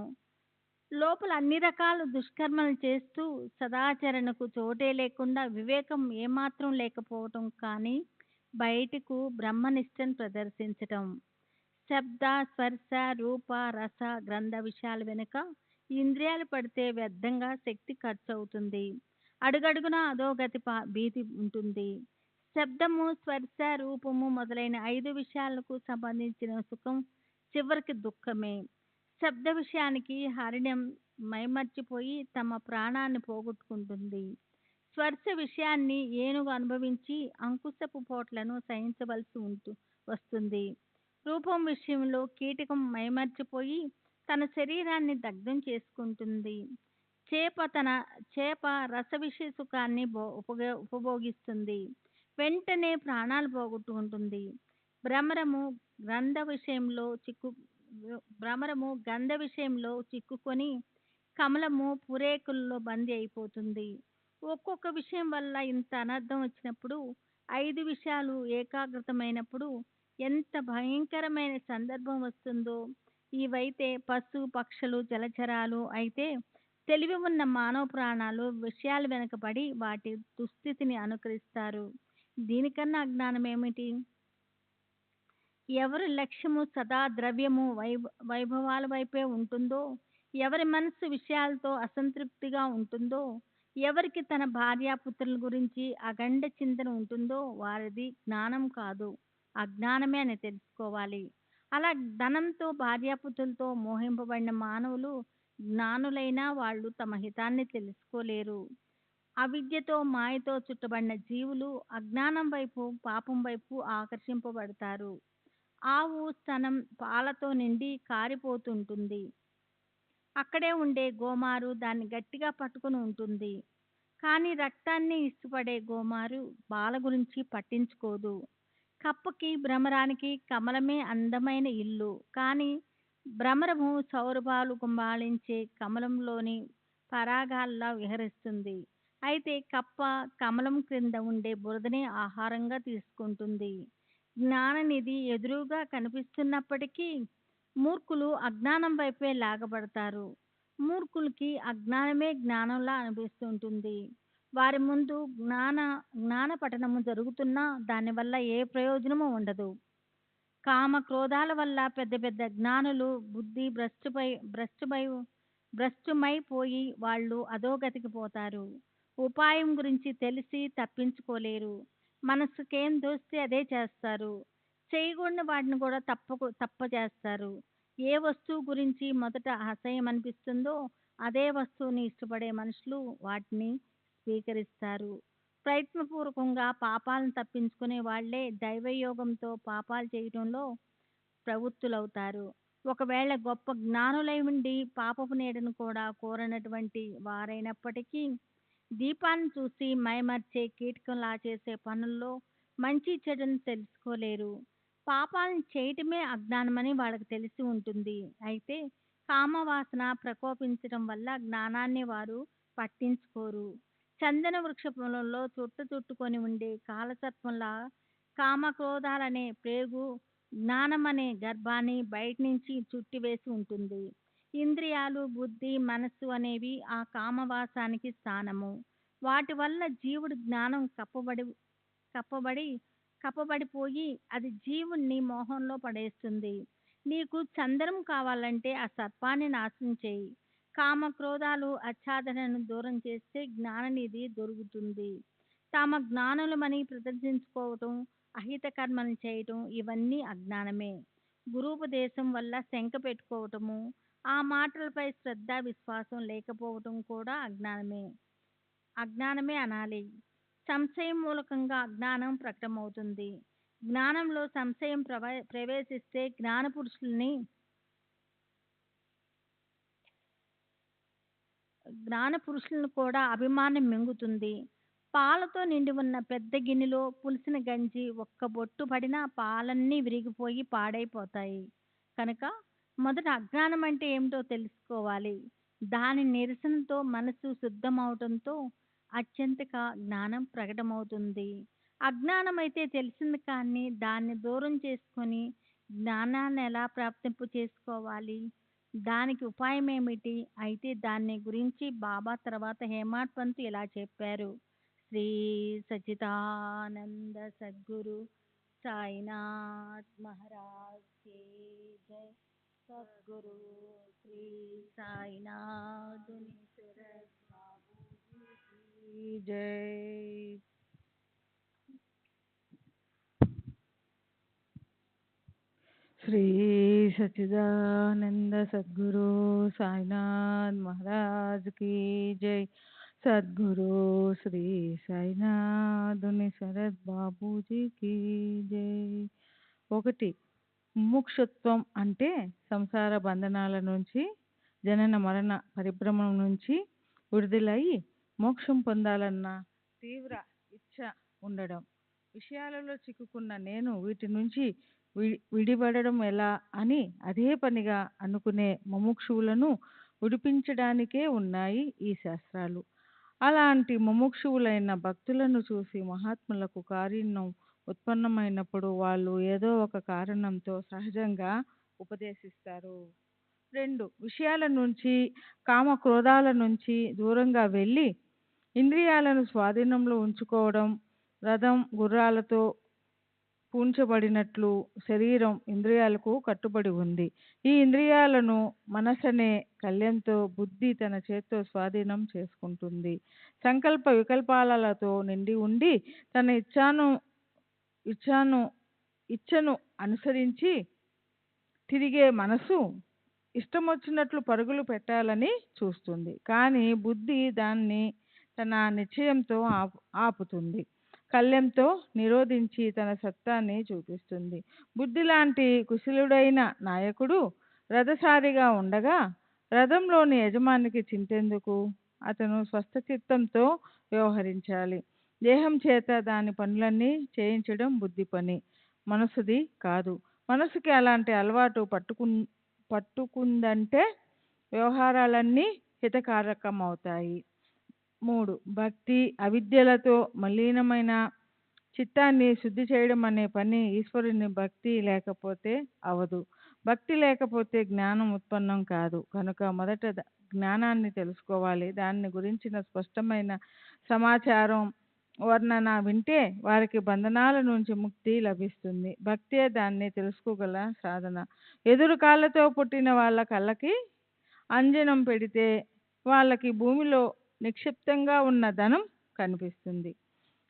లోపల అన్ని రకాల దుష్కర్మలు చేస్తూ సదాచరణకు చోటే లేకుండా వివేకం ఏమాత్రం లేకపోవటం, కానీ బయటకు బ్రహ్మనిష్టను ప్రదర్శించటం. శబ్ద, స్పర్శ, రూప, రస, గ్రంథ విషయాల వెనుక ఇంద్రియాలు పడితే వ్యర్థంగా శక్తి ఖర్చు అవుతుంది. అడుగడుగునా అధోగతి భీతి ఉంటుంది. శబ్దము, స్పర్శ, రూపము మొదలైన 5 విషయాలకు సంబంధించిన సుఖం చివరికి దుఃఖమే. శబ్ద విషయానికి హరిణ్యం మైమర్చిపోయి తమ ప్రాణాన్ని పోగొట్టుకుంటుంది. స్పర్శ విషయాన్ని ఏనుగు అనుభవించి అంకుశపు పోట్లను సహించవలసి వస్తుంది. రూపం విషయంలో కీటకం మైమర్చిపోయి తన శరీరాన్ని దగ్ధం చేసుకుంటుంది. చేప తన చేప రసవిష సుఖాన్ని ఉపభోగిస్తుంది. వెంటనే ప్రాణాలు పోగొట్టుకుంటుంది. భ్రమరము గ్రంథ విషయంలో చిక్కు భ్రమరము గంధ విషయంలో చిక్కుకొని కమలము పురేకుల్లో బందీ అయిపోతుంది. ఒక్కొక్క విషయం వల్ల ఇంత అనర్థం వచ్చినప్పుడు, 5 విషయాలు ఏకాగ్రతమైనప్పుడు ఎంత భయంకరమైన సందర్భం వస్తుందో. ఇవైతే పశు పక్షులు జలచరాలు అయితే, తెలివి ఉన్న మానవ ప్రాణాలు విషయాల వెనుకబడి వాటి దుస్థితిని అనుకరిస్తారు. దీనికన్నా అజ్ఞానం ఏమిటి? ఎవరి లక్ష్యము సదా ద్రవ్యము వైభవాల వైపే ఉంటుందో, ఎవరి మనస్సు విషయాలతో అసంతృప్తిగా ఉంటుందో, ఎవరికి తన భార్యాపుత్రుల గురించి అఖండ చింతన ఉంటుందో వారిది జ్ఞానం కాదు, అజ్ఞానమే అని తెలుసుకోవాలి. అలా ధనంతో భార్యాపుత్రులతో మోహింపబడిన మానవులు జ్ఞానులైనా వాళ్ళు తమ హితాన్ని తెలుసుకోలేరు. అవిద్యతో మాయతో చుట్టబడిన జీవులు అజ్ఞానం వైపు పాపం వైపు ఆకర్షింపబడతారు. ఆవు స్తనం పాలతో నిండి కారిపోతుంటుంది. అక్కడే ఉండే గోమారు దాన్ని గట్టిగా పట్టుకుని ఉంటుంది. కానీ రక్తాన్ని ఇష్టపడే గోమారు పాల గురించి పట్టించుకోదు. కప్పకి భ్రమరానికి కమలమే అందమైన ఇల్లు. కానీ భ్రమరము సౌరభాలు గుంబాళించే కమలంలోని పరాగాల్లా విహరిస్తుంది. అయితే కప్ప కమలం క్రింద ఉండే బురదనే ఆహారంగా తీసుకుంటుంది. జ్ఞాననిధి ఎదురుగా కనిపిస్తున్నప్పటికీ మూర్ఖులు అజ్ఞానం వైపే లాగబడతారు. మూర్ఖులకి అజ్ఞానమే జ్ఞానంలా అనిపిస్తుంటుంది. వారి ముందు జ్ఞాన పఠనము జరుగుతున్నా దానివల్ల ఏ ప్రయోజనము ఉండదు. కామ క్రోధాల వల్ల పెద్ద పెద్ద జ్ఞానులు బుద్ధి భ్రష్టుమైపోయి వాళ్ళు అధోగతికి పోతారు. ఉపాయం గురించి తెలిసి తప్పించుకోలేరు. మనసుకేం దోస్తే అదే చేస్తారు. చేయకూడని వాటిని కూడా తప్ప చేస్తారు. ఏ వస్తువు గురించి మొదట అసహ్యం అనిపిస్తుందో అదే వస్తువుని ఇష్టపడే మనుషులు వాటిని స్వీకరిస్తారు. ప్రయత్నపూర్వకంగా పాపాలను తప్పించుకునే వాళ్లే దైవయోగంతో పాపాలు చేయటంలో ప్రవృత్తులవుతారు. ఒకవేళ గొప్ప జ్ఞానులై ఉండి పాపపు నీడను కూడా కోరనటువంటి వారైనప్పటికీ దీపాన్ని చూసి మైమర్చే కీటకంలా చేసే పనుల్లో మంచి చెడును తెలుసుకోలేరు. పాపాలను చేయటమే అజ్ఞానమని వాళ్ళకి తెలిసి ఉంటుంది. అయితే కామవాసన ప్రకోపించటం వల్ల జ్ఞానాన్ని వారు పట్టించుకోరు. చందన వృక్ష పొలంలో చుట్టుకొని ఉండే కాలసర్పంలా కామక్రోధాలనే ప్రేగు జ్ఞానమనే గర్భాన్ని బయట నుంచి చుట్టివేసి ఉంటుంది. ఇంద్రియాలు బుద్ధి మనస్సు అనేవి ఆ కామవాసానికి స్థానము. వాటి వల్ల జీవుడు జ్ఞానం కప్పబడి కప్పబడిపోయి అది జీవుణ్ణి మోహంలో పడేస్తుంది. నీకు చందనం కావాలంటే ఆ సర్పాన్ని నాశనం చేయి. కామక్రోధాలు ఆచ్ఛాదనను దూరం చేస్తే జ్ఞాననిధి దొరుకుతుంది. తామ జ్ఞానులమని ప్రదర్శించుకోవటం, అహిత కర్మలు చేయటం ఇవన్నీ అజ్ఞానమే. గురూపదేశం వల్ల శంక పెట్టుకోవటము, ఆ మాటలపై శ్రద్ధ విశ్వాసం లేకపోవటం కూడా అజ్ఞానమే అనాలి. సంశయం మూలకంగా అజ్ఞానం ప్రకటమవుతుంది. జ్ఞానంలో సంశయం ప్రవేశిస్తే జ్ఞానపురుషులను కూడా అభిమానం మింగుతుంది. పాలతో నిండి ఉన్న పెద్ద గిన్నెలో పులిసిన గంజి ఒక్క బొట్టు పడినా పాలన్నీ విరిగిపోయి పాడైపోతాయి. కనుక మొదట అజ్ఞానం అంటే ఏమిటో తెలుసుకోవాలి. దాని నిరసనతో మనసు శుద్ధమవటంతో అత్యంతక జ్ఞానం ప్రకటమవుతుంది. అజ్ఞానం అయితే తెలిసింది కానీ దాన్ని దూరం చేసుకొని జ్ఞానాన్ని ఎలా ప్రాప్తింపు చేసుకోవాలి? దానికి ఉపాయం ఏమిటి? అయితే దాన్ని గురించి బాబా తర్వాత హేమాడ్ పంత్ ఇలా చెప్పారు. శ్రీ సచ్చిదానంద సద్గురు సాయినాథ్ మహారాజ్ కీ జై. సద్గురు శ్రీ సాయినాథ్ బాబూజీ కీ జై. శ్రీ సచ్చిదానంద సద్గురు సాయినాథ్ మహారాజ్ కీ జై. సద్గురు శ్రీ సాయినాథుని శరత్ బాబూజీ కీ జై. 1 ముముక్షుత్వం అంటే సంసార బంధనాల నుంచి, జనన మరణ పరిభ్రమం నుంచి విడుదలై మోక్షం పొందాలన్న తీవ్ర ఇచ్ఛ ఉండడం. విషయాలలో చిక్కుకున్న నేను వీటి నుంచి విడిపడడం ఎలా అని అదే పనిగా అనుకునే ముముక్షువులను విడిపించడానికే ఉన్నాయి ఈ శాస్త్రాలు. అలాంటి ముముక్షువులైన భక్తులను చూసి మహాత్ములకు కారుణ్యం ఉత్పన్నమైనప్పుడు వాళ్ళు ఏదో ఒక కారణంతో సహజంగా ఉపదేశిస్తారు. 2. విషయాల నుంచి, కామ క్రోధాల నుంచి దూరంగా వెళ్ళి ఇంద్రియాలను స్వాధీనంలో ఉంచుకోవడం. రథం గుర్రాలతో పూంచబడినట్లు శరీరం ఇంద్రియాలకు కట్టుబడి ఉంది. ఈ ఇంద్రియాలను మనసనే కళ్యంతో బుద్ధి తన చేత్తో స్వాధీనం చేసుకుంటుంది. సంకల్ప వికల్పాలతో నిండి ఉండి తన ఇచ్ఛను అనుసరించి తిరిగే మనసు ఇష్టమొచ్చినట్లు పరుగులు పెట్టాలని చూస్తుంది. కానీ బుద్ధి దాన్ని తన నిశ్చయంతో ఆపుతుంది. కళ్యంతో నిరోధించి తన సత్తాన్ని చూపిస్తుంది. బుద్ధి లాంటి కుశలుడైన నాయకుడు రథసారిగా ఉండగా రథంలోని యజమానికి చింతెందుకు? అతను స్వస్థచిత్తంతో వ్యవహరించాలి. దేహం చేత దాని పనులన్నీ చేయించడం బుద్ధి పని, మనసుది కాదు. మనసుకి అలాంటి అలవాటు పట్టుకుందంటే వ్యవహారాలన్నీ హితకారకమవుతాయి. 3. భక్తి అవిద్యలతో మలీనమైన చిత్తాన్ని శుద్ధి చేయడం అనే పని ఈశ్వరుని భక్తి లేకపోతే అవదు. భక్తి లేకపోతే జ్ఞానం ఉత్పన్నం కాదు. కనుక మొదట జ్ఞానాన్ని తెలుసుకోవాలి. దాన్ని గురించిన స్పష్టమైన సమాచారం వర్ణన వింటే వారికి బంధనాల నుంచి ముక్తి లభిస్తుంది. భక్తే దాన్ని తెలుసుకోగల సాధన. ఎదురు కాళ్ళతో పుట్టిన వాళ్ళ కళ్ళకి అంజనం పెడితే వాళ్ళకి భూమిలో నిక్షిప్తంగా ఉన్న ధనం కనిపిస్తుంది.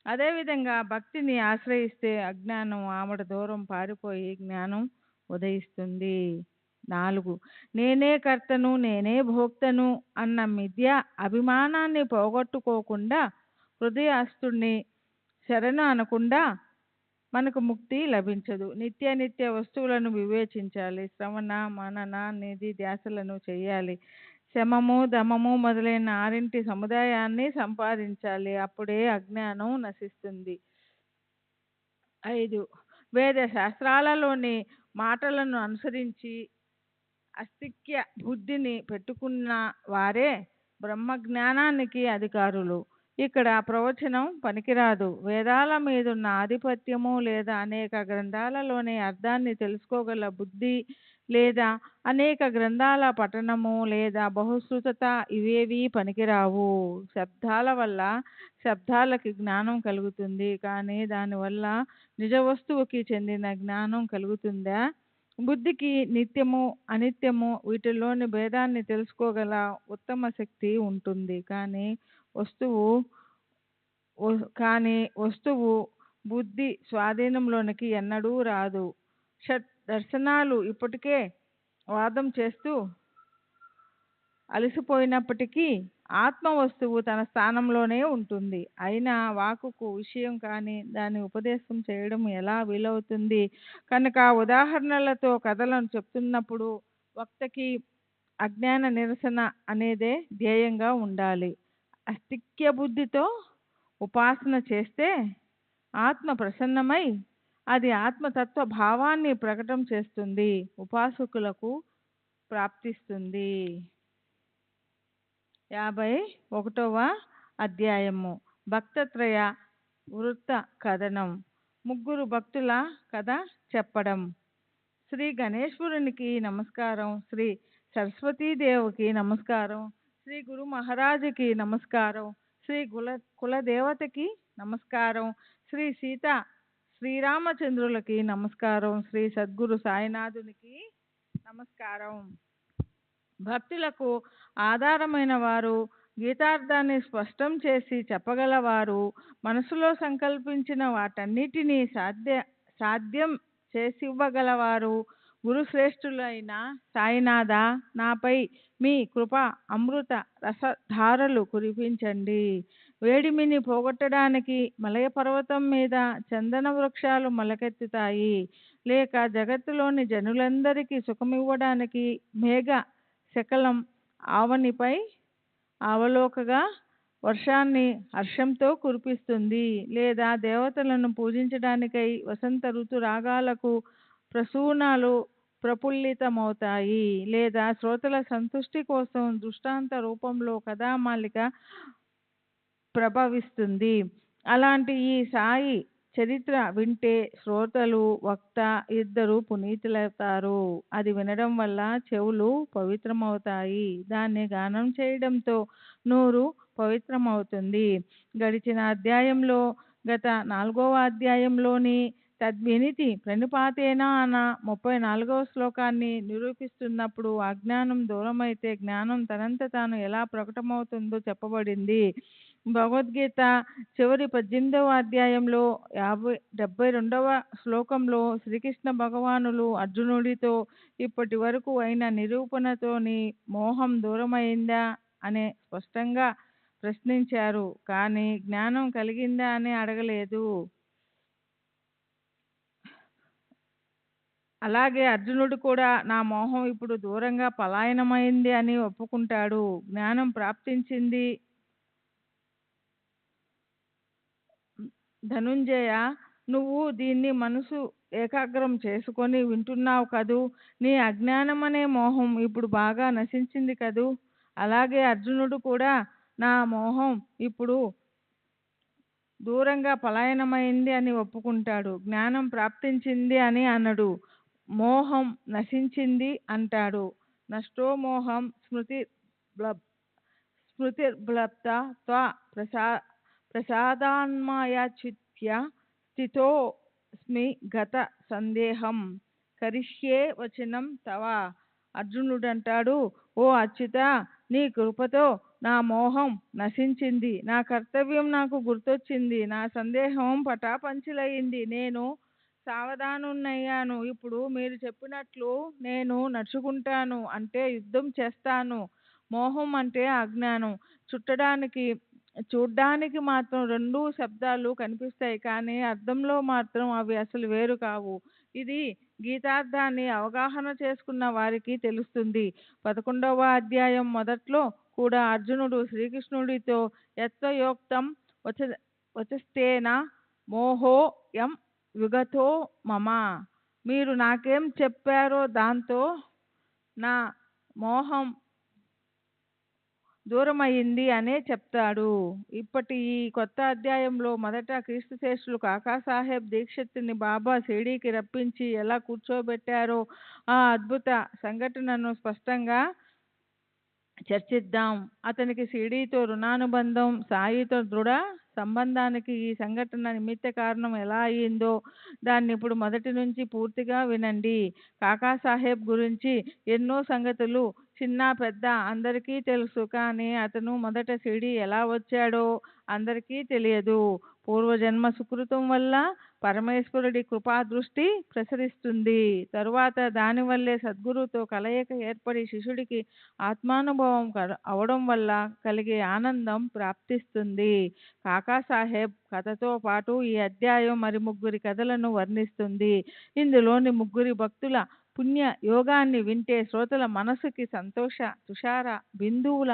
అదేవిధంగా భక్తిని ఆశ్రయిస్తే అజ్ఞానం ఆమడ దూరం పారిపోయి జ్ఞానం ఉదయిస్తుంది. 4. నేనే కర్తను, నేనే భోక్తను అన్న మిథ్యా అభిమానాన్ని పోగొట్టుకోకుండా హృదయస్థుణ్ణి శరణ అనకుండా మనకు ముక్తి లభించదు. నిత్య వస్తువులను వివేచించాలి. శ్రవణ మనన నిధి ధ్యాసలను చేయాలి. శమము దమము మొదలైన 6 సముదాయాన్ని సంపాదించాలి. అప్పుడే అజ్ఞానం నశిస్తుంది. 5. వేద శాస్త్రాలలోని మాటలను అనుసరించి అస్తిక్య బుద్ధిని పెట్టుకున్న వారే బ్రహ్మజ్ఞానానికి అధికారులు. ఇక్కడ ప్రవచనం పనికిరాదు. వేదాల మీదున్న ఆధిపత్యము లేదా అనేక గ్రంథాలలోని అర్థాన్ని తెలుసుకోగల బుద్ధి లేదా అనేక గ్రంథాల పఠనము లేదా బహుశ్రుతత ఇవేవీ పనికిరావు. శబ్దాల వల్ల శబ్దాలకి జ్ఞానం కలుగుతుంది, కానీ దానివల్ల నిజ వస్తువుకి చెందిన జ్ఞానం కలుగుతుందా? బుద్ధికి నిత్యము అనిత్యము వీటిలోని భేదాన్ని తెలుసుకోగల ఉత్తమ శక్తి ఉంటుంది, కానీ వస్తువు బుద్ధి స్వాధీనంలోనికి ఎన్నడూ రాదు. షట్ దర్శనాలు ఇప్పటికే వాదం చేస్తూ అలసిపోయినప్పటికీ ఆత్మ వస్తువు తన స్థానంలోనే ఉంటుంది. అయినా వాక్కుకు విషయం కానీ దాని ఉపదేశం చేయడం ఎలా వీలవుతుంది? కనుక ఉదాహరణలతో కథలను చెప్తున్నప్పుడు వక్తకి అజ్ఞాన నిరసన అనేదే ధ్యేయంగా ఉండాలి. అస్తిక్య బుద్ధితో ఉపాసన చేస్తే ఆత్మ ప్రసన్నమై అది ఆత్మతత్వ భావాన్ని ప్రకటన చేస్తుంది, ఉపాసకులకు ప్రాప్తిస్తుంది. 51వ అధ్యాయము భక్తత్రయ వృత్త కథనం. 3 భక్తుల కథ చెప్పడం. శ్రీ గణేశ్వరునికి నమస్కారం, శ్రీ సరస్వతీదేవికి నమస్కారం, శ్రీ గురు మహారాజుకి నమస్కారం, శ్రీ కులదేవతకి నమస్కారం, శ్రీ సీత శ్రీరామచంద్రులకి నమస్కారం, శ్రీ సద్గురు సాయినాథునికి నమస్కారం. భక్తులకు ఆధారమైన వారు, గీతార్థాన్ని స్పష్టం చేసి చెప్పగలవారు, మనసులో సంకల్పించిన వాటన్నిటినీ సాధ్యం చేసివ్వగలవారు, గురుశ్రేష్ఠులైన సాయినాథ నాపై మీ కృప అమృత రసధారలు కురిపించండి. వేడిమిని పోగొట్టడానికి మలయ పర్వతం మీద చందన వృక్షాలు మొలకెత్తుతాయి. లేక జగత్తులోని జనులందరికీ సుఖమివ్వడానికి మేఘ శకలం ఆవనిపై అవలోకగా వర్షాన్ని హర్షంతో కురిపిస్తుంది, లేదా దేవతలను పూజించడానికై వసంత ఋతు రాగాలకు ప్రసూనాలు ప్రఫుల్లితమవుతాయి, లేదా శ్రోతల సంతుష్టి కోసం దృష్టాంత రూపంలో కథామాలిక ప్రభవిస్తుంది. అలాంటి ఈ సాయి చరిత్ర వింటే శ్రోతలు వక్త ఇద్దరు పునీతులవుతారు. అది వినడం వల్ల చెవులు పవిత్రమవుతాయి, దాన్ని గానం చేయడంతో నోరు పవిత్రమవుతుంది. గడిచిన అధ్యాయంలో గత 4వ అధ్యాయంలోని తద్వినితి ప్రణిపాతేనా అన్న 34వ శ్లోకాన్ని నిరూపిస్తున్నప్పుడు అజ్ఞానం దూరమైతే జ్ఞానం తనంత తాను ఎలా ప్రకటమవుతుందో చెప్పబడింది. భగవద్గీత చివరి 18వ అధ్యాయంలో 72వ శ్లోకంలో శ్రీకృష్ణ భగవానులు అర్జునుడితో ఇప్పటి వరకు అయిన నిరూపణతో నీ మోహం దూరమైందా అని స్పష్టంగా ప్రశ్నించారు, కానీ జ్ఞానం కలిగిందా అని అడగలేదు. అలాగే అర్జునుడు కూడా నా మోహం ఇప్పుడు దూరంగా పలాయనమైంది అని ఒప్పుకుంటాడు. జ్ఞానం ప్రాప్తించింది. ధనుంజయ, నువ్వు దీన్ని మనసు ఏకాగ్రం చేసుకొని వింటున్నావు కదూ, నీ అజ్ఞానం అనే మోహం ఇప్పుడు బాగా నశించింది కదూ. అలాగే అర్జునుడు కూడా నా మోహం ఇప్పుడు దూరంగా పలాయనమైంది అని ఒప్పుకుంటాడు. జ్ఞానం ప్రాప్తించింది అని అనడు, మోహం నశించింది అంటాడు. నష్టో మోహం స్మృతిర్బ్లప్త త్వ ప్రసాదాన్మయచిత్య స్థితోస్మి గత సందేహం కరిష్యే వచనం తవ. అర్జునుడంటాడు, ఓ అచ్యుత, నీ కృపతో నా మోహం నశించింది, నా కర్తవ్యం నాకు గుర్తొచ్చింది, నా సందేహం పటాపంచలైంది, నేను సావధానున్నయ్యాను. ఇప్పుడు మీరు చెప్పినట్లు నేను నడుచుకుంటాను, అంటే యుద్ధం చేస్తాను. మోహం అంటే అజ్ఞానం. చూడ్డానికి మాత్రం రెండు శబ్దాలు కనిపిస్తాయి, కానీ అర్థంలో మాత్రం అవి అసలు వేరు కావు. ఇది గీతార్థాన్ని అవగాహన చేసుకున్న వారికి తెలుస్తుంది. 11వ అధ్యాయం మొదట్లో కూడా అర్జునుడు శ్రీకృష్ణుడితో యత్వయోక్తం వచస్తేన మోహోయం విగతో మమ, మీరు నాకేం చెప్పారో దాంతో నా మోహం దూరమయ్యింది అనే చెప్తాడు. ఇప్పటి ఈ కొత్త అధ్యాయంలో మొదట క్రీస్తుశేషులు కాకాసాహెబ్ దీక్షిత్ని బాబా షిరిడీకి రప్పించి ఎలా కూర్చోబెట్టారో ఆ అద్భుత సంఘటనను స్పష్టంగా చర్చిద్దాం. అతనికి షిరిడీతో రుణానుబంధం, సాయితో దృఢ సంబంధానికి ఈ సంఘటన నిమిత్త కారణం ఎలా అయ్యిందో దాన్ని ఇప్పుడు మొదటి నుంచి పూర్తిగా వినండి. కాకాసాహెబ్ గురించి ఎన్నో సంగతులు చిన్న పెద్ద అందరికీ తెలుసు, కానీ అతను మొదట షిరిడీ ఎలా వచ్చాడో అందరికీ తెలియదు. పూర్వజన్మ సుకృతం వల్ల పరమేశ్వరుడి కృపా దృష్టి ప్రసరిస్తుంది. తరువాత దానివల్లే సద్గురుతో కలయిక ఏర్పడి శిష్యుడికి ఆత్మానుభవం అవడం వల్ల కలిగే ఆనందం ప్రాప్తిస్తుంది. కాకాసాహెబ్ కథతో పాటు ఈ అధ్యాయం మరి ముగ్గురి కథలను వర్ణిస్తుంది. ఇందులోని ముగ్గురి భక్తుల పుణ్య యోగాన్ని వింటే శ్రోతల మనసుకి సంతోష తుషార బిందువుల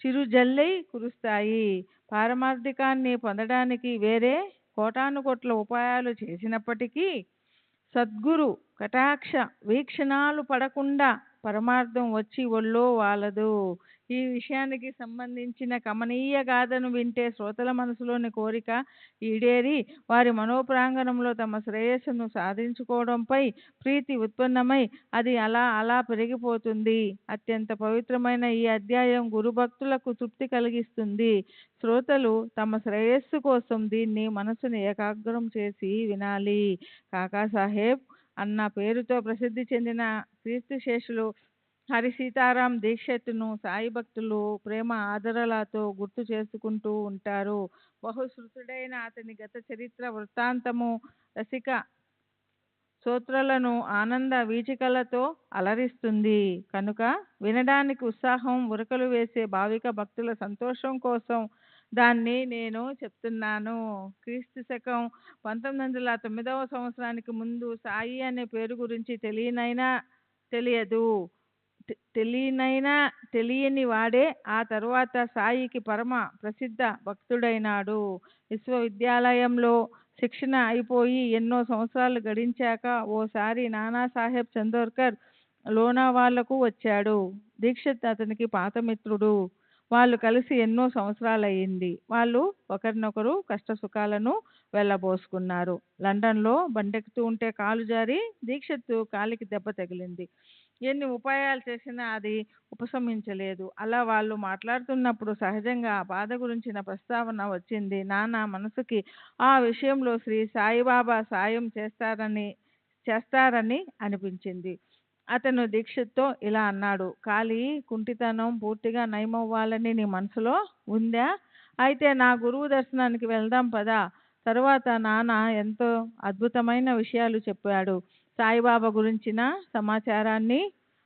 చిరుజల్లై కురుస్తాయి. పారమార్థికాన్ని పొందడానికి వేరే కోటానుకోట్ల ఉపాయాలు చేసినప్పటికీ సద్గురు కటాక్ష వీక్షణాలు పడకుండా పరమార్థం వచ్చి ఒళ్ళో వాలదు. ఈ విషయానికి సంబంధించిన కమనీయ గాథను వింటే శ్రోతల మనసులోని కోరిక ఈడేరి వారి మనోప్రాంగణంలో తమ శ్రేయస్సును సాధించుకోవడంపై ప్రీతి ఉత్పన్నమై అది అలా అలా పెరిగిపోతుంది. అత్యంత పవిత్రమైన ఈ అధ్యాయం గురుభక్తులకు తృప్తి కలిగిస్తుంది. శ్రోతలు తమ శ్రేయస్సు కోసం దీన్ని మనసును ఏకాగ్రం చేసి వినాలి. కాకాసాహెబ్ అన్న పేరుతో ప్రసిద్ధి చెందిన క్రీస్తుశేషులు హరి సీతారాం దీక్షిత్ను సాయి భక్తులు ప్రేమ ఆదరలతో గుర్తు చేసుకుంటూ ఉంటారు. బహుశ్రుతుడైన అతని గత చరిత్ర వృత్తాంతము రసిక శ్రోతలను ఆనంద వీచికలతో అలరిస్తుంది. కనుక వినడానికి ఉత్సాహం ఉరకలు వేసే భావిక భక్తుల సంతోషం కోసం దాన్ని నేను చెప్తున్నాను. క్రీస్తు శకం 1909వ సంవత్సరానికి ముందు సాయి అనే పేరు గురించి తెలియదు. తెలియని వాడే ఆ తరువాత సాయికి పరమ ప్రసిద్ధ భక్తుడైనాడు. విశ్వవిద్యాలయంలో శిక్షణ అయిపోయి ఎన్నో సంవత్సరాలు గడించాక ఓసారి నానాసాహెబ్ చందోర్కర్ లోనావాలకు వచ్చాడు. దీక్షిత్ అతనికి పాత మిత్రుడు. వాళ్ళు కలిసి ఎన్నో సంవత్సరాలయ్యింది. వాళ్ళు ఒకరినొకరు కష్ట సుఖాలను వెళ్ళబోసుకున్నారు. లండన్లో బండెక్కుతూ ఉంటే కాలు జారి దీక్షిత్ కాలికి దెబ్బ తగిలింది. ఎన్ని ఉపాయాలు చేసినా అది ఉపశమించలేదు. అలా వాళ్ళు మాట్లాడుతున్నప్పుడు సహజంగా ఆ బాధ గురించిన ప్రస్తావన వచ్చింది. నాన్న మనసుకి ఆ విషయంలో శ్రీ సాయిబాబా సాయం చేస్తారని అనిపించింది. అతను దీక్షిత్తో ఇలా అన్నాడు, కాలి కుంటితనం పూర్తిగా నయమవ్వాలని నీ మనసులో ఉందా? అయితే నా గురువు దర్శనానికి వెళ్దాం పదా. తరువాత నాన్న ఎంతో అద్భుతమైన విషయాలు చెప్పాడు. సాయిబాబా గురించిన సమాచారాన్ని,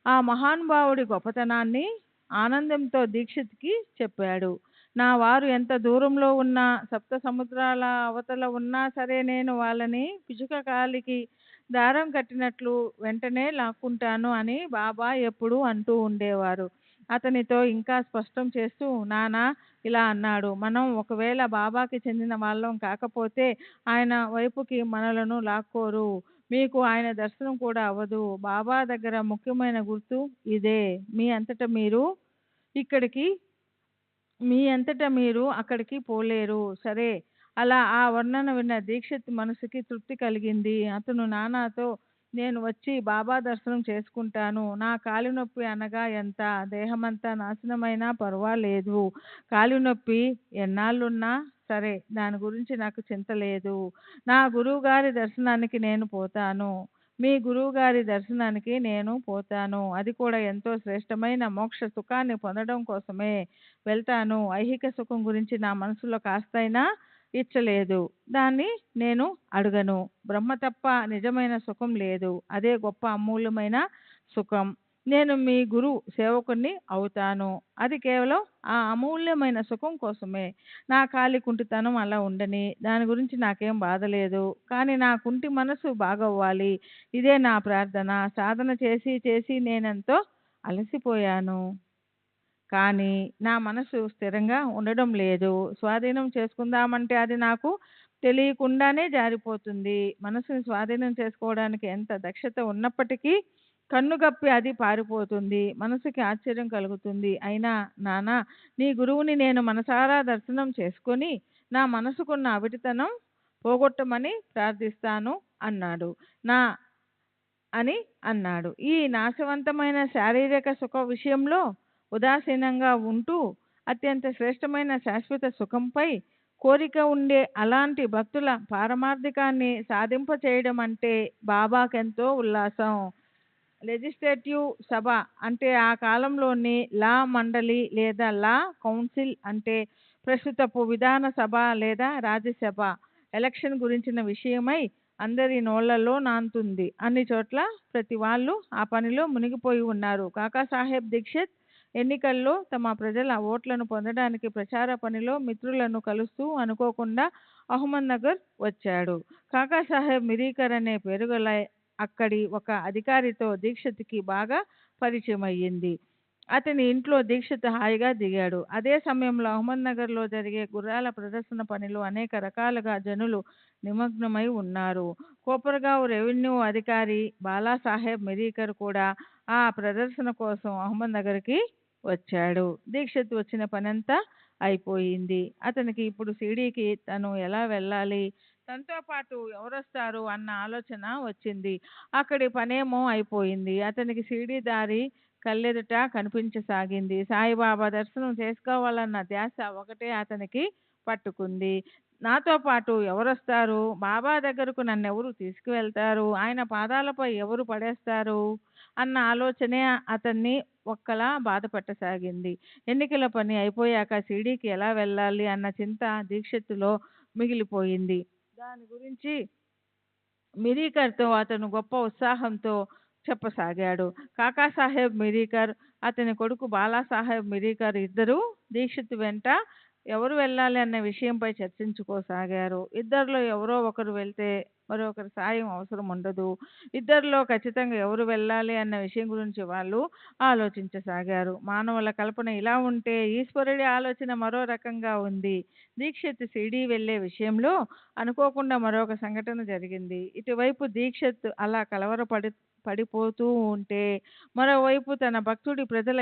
ఆ మహానుభావుడి గొప్పతనాన్ని ఆనందంతో దీక్షిత్కి చెప్పాడు. నా వారు ఎంత దూరంలో ఉన్నా, సప్త సముద్రాల అవతల ఉన్నా సరే నేను వాళ్ళని పిచుక కాలికి దారం కట్టినట్లు వెంటనే లాక్కుంటాను అని బాబా ఎప్పుడూ అంటూ ఉండేవారు. అతనితో ఇంకా స్పష్టం చేస్తూ నాన్న ఇలా అన్నాడు, మనం ఒకవేళ బాబాకి చెందిన వాళ్ళం కాకపోతే ఆయన వైపుకి మనలను లాక్కోరు. మీకు ఆయన దర్శనం కూడా అవ్వదు. బాబా దగ్గర ముఖ్యమైన గుర్తు ఇదే. మీ అంతటా మీరు అక్కడికి పోలేరు. సరే. అలా ఆ వర్ణన విన్న దీక్షిత్ మనసుకి తృప్తి కలిగింది. అతను నాన్నతో నేను వచ్చి బాబా దర్శనం చేసుకుంటాను. నా కాలి నొప్పి అనగా ఎంత, దేహమంతా నాశనమైనా పర్వాలేదు. కాలి నొప్పి ఎన్నాళ్ళున్నా సరే, దాని గురించి నాకు చింత లేదు. నా గురువు గారి దర్శనానికి నేను పోతాను. మీ గురువు గారి దర్శనానికి నేను పోతాను. అది కూడా ఎంతో శ్రేష్టమైన మోక్ష సుఖాన్ని పొందడం కోసమే వెళ్తాను. ఐహిక సుఖం గురించి నా మనసులో కాస్తైనా ఇచ్చలేదు. దాన్ని నేను అడగను. బ్రహ్మ తప్ప నిజమైన సుఖం లేదు. అదే గొప్ప అమూల్యమైన సుఖం. నేను మీ గురు సేవకుని అవుతాను. అది కేవలం ఆ అమూల్యమైన సుఖం కోసమే. నా కాలి కుంటితనం అలా ఉండని, దాని గురించి నాకేం బాధ లేదు. కానీ నా కుంటి మనసు బాగవ్వాలి. ఇదే నా ప్రార్థన. సాధన చేసి చేసి నేనెంతో అలసిపోయాను. కానీ నా మనసు స్థిరంగా ఉండడం లేదు. స్వాధీనం చేసుకుందామంటే అది నాకు తెలియకుండానే జారిపోతుంది. మనసుని స్వాధీనం చేసుకోవడానికి ఎంత దక్షత ఉన్నప్పటికీ కన్నుగప్పి అది పారిపోతుంది. మనసుకి ఆశ్చర్యం కలుగుతుంది. అయినా నాన్న, నీ గురువుని నేను మనసారా దర్శనం చేసుకొని నా మనసుకున్న అవిటితనం పోగొట్టమని ప్రార్థిస్తాను అన్నాడు. అన్నాడు. ఈ నాశవంతమైన శారీరక సుఖ విషయంలో ఉదాసీనంగా ఉంటూ అత్యంత శ్రేష్టమైన శాశ్వత సుఖంపై కోరిక ఉండే అలాంటి భక్తుల పారమార్థికాన్ని సాధింపచేయడం అంటే బాబాకెంతో ఉల్లాసం. లెజిస్లేటివ్ సభ అంటే ఆ కాలంలోని లా మండలి లేదా లా కౌన్సిల్ అంటే ప్రస్తుతపు విధాన సభ లేదా రాజ్యసభ ఎలక్షన్ గురించిన విషయమై అందరి నోళ్లలో నాంతుంది. అన్ని చోట్ల ప్రతి వాళ్ళు ఆ పనిలో మునిగిపోయి ఉన్నారు. కాకాసాహెబ్ దీక్షిత్ ఎన్నికల్లో తమ ప్రజల ఓట్లను పొందడానికి ప్రచార పనిలో మిత్రులను కలుస్తూ అనుకోకుండా అహ్మద్నగర్ వచ్చాడు. కాకాసాహెబ్ మిరీకర్ అనే పేరుగల అక్కడి ఒక అధికారితో దీక్షిత్కి బాగా పరిచయం అయ్యింది. అతని ఇంట్లో దీక్షిత్ హాయిగా దిగాడు. అదే సమయంలో అహ్మద్నగర్లో జరిగే గుర్రాల ప్రదర్శన పనిలో అనేక రకాలుగా జనులు నిమగ్నమై ఉన్నారు. కోపర్గావ్ రెవెన్యూ అధికారి బాలాసాహెబ్ మిరీకర్ కూడా ఆ ప్రదర్శన కోసం అహ్మద్నగర్కి వచ్చాడు. దీక్షిత్ వచ్చిన పనంతా అయిపోయింది. అతనికి ఇప్పుడు షిరిడీకి తను ఎలా వెళ్ళాలి, తనతో పాటు ఎవరొస్తారు అన్న ఆలోచన వచ్చింది. అక్కడి పనేమో అయిపోయింది. అతనికి షిరిడీ దారి కళ్ళెదుట కనిపించసాగింది. సాయిబాబా దర్శనం చేసుకోవాలన్న ధ్యాస ఒకటే అతనికి పట్టుకుంది. నాతో పాటు ఎవరొస్తారు? బాబా దగ్గరకు నన్నెవరు తీసుకువెళ్తారు? ఆయన పాదాలపై ఎవరు పడేస్తారు అన్న ఆలోచనే అతన్ని ఒక్కలా బాధపెట్టసాగింది. ఎన్నికల పని అయిపోయాక షిరిడీకి ఎలా వెళ్ళాలి అన్న చింత దీక్షిత్తులో మిగిలిపోయింది. దాని గురించి మిరీకర్తో అతను గొప్ప ఉత్సాహంతో చెప్పసాగాడు. కాకాసాహెబ్ మిరీకర్, అతని కొడుకు బాలాసాహెబ్ మిరీకర్ ఇద్దరూ దీక్షిత్ వెంట ఎవరు వెళ్ళాలి అన్న విషయంపై చర్చించుకోసాగారు. ఇద్దరిలో ఎవరో ఒకరు వెళ్తే మరొకరి సాయం అవసరం ఉండదు. ఇద్దరిలో ఖచ్చితంగా ఎవరు వెళ్ళాలి అన్న విషయం గురించి వాళ్ళు ఆలోచించసాగారు. మానవుల కల్పన ఇలా ఉంటే ఈశ్వరుడి ఆలోచన మరో రకంగా ఉంది. దీక్షిత్ షిరిడీ వెళ్ళే విషయంలో అనుకోకుండా మరొక సంఘటన జరిగింది. ఇటువైపు దీక్షిత్ అలా పడిపోతూ ఉంటే మరోవైపు తన భక్తుడి ప్రబల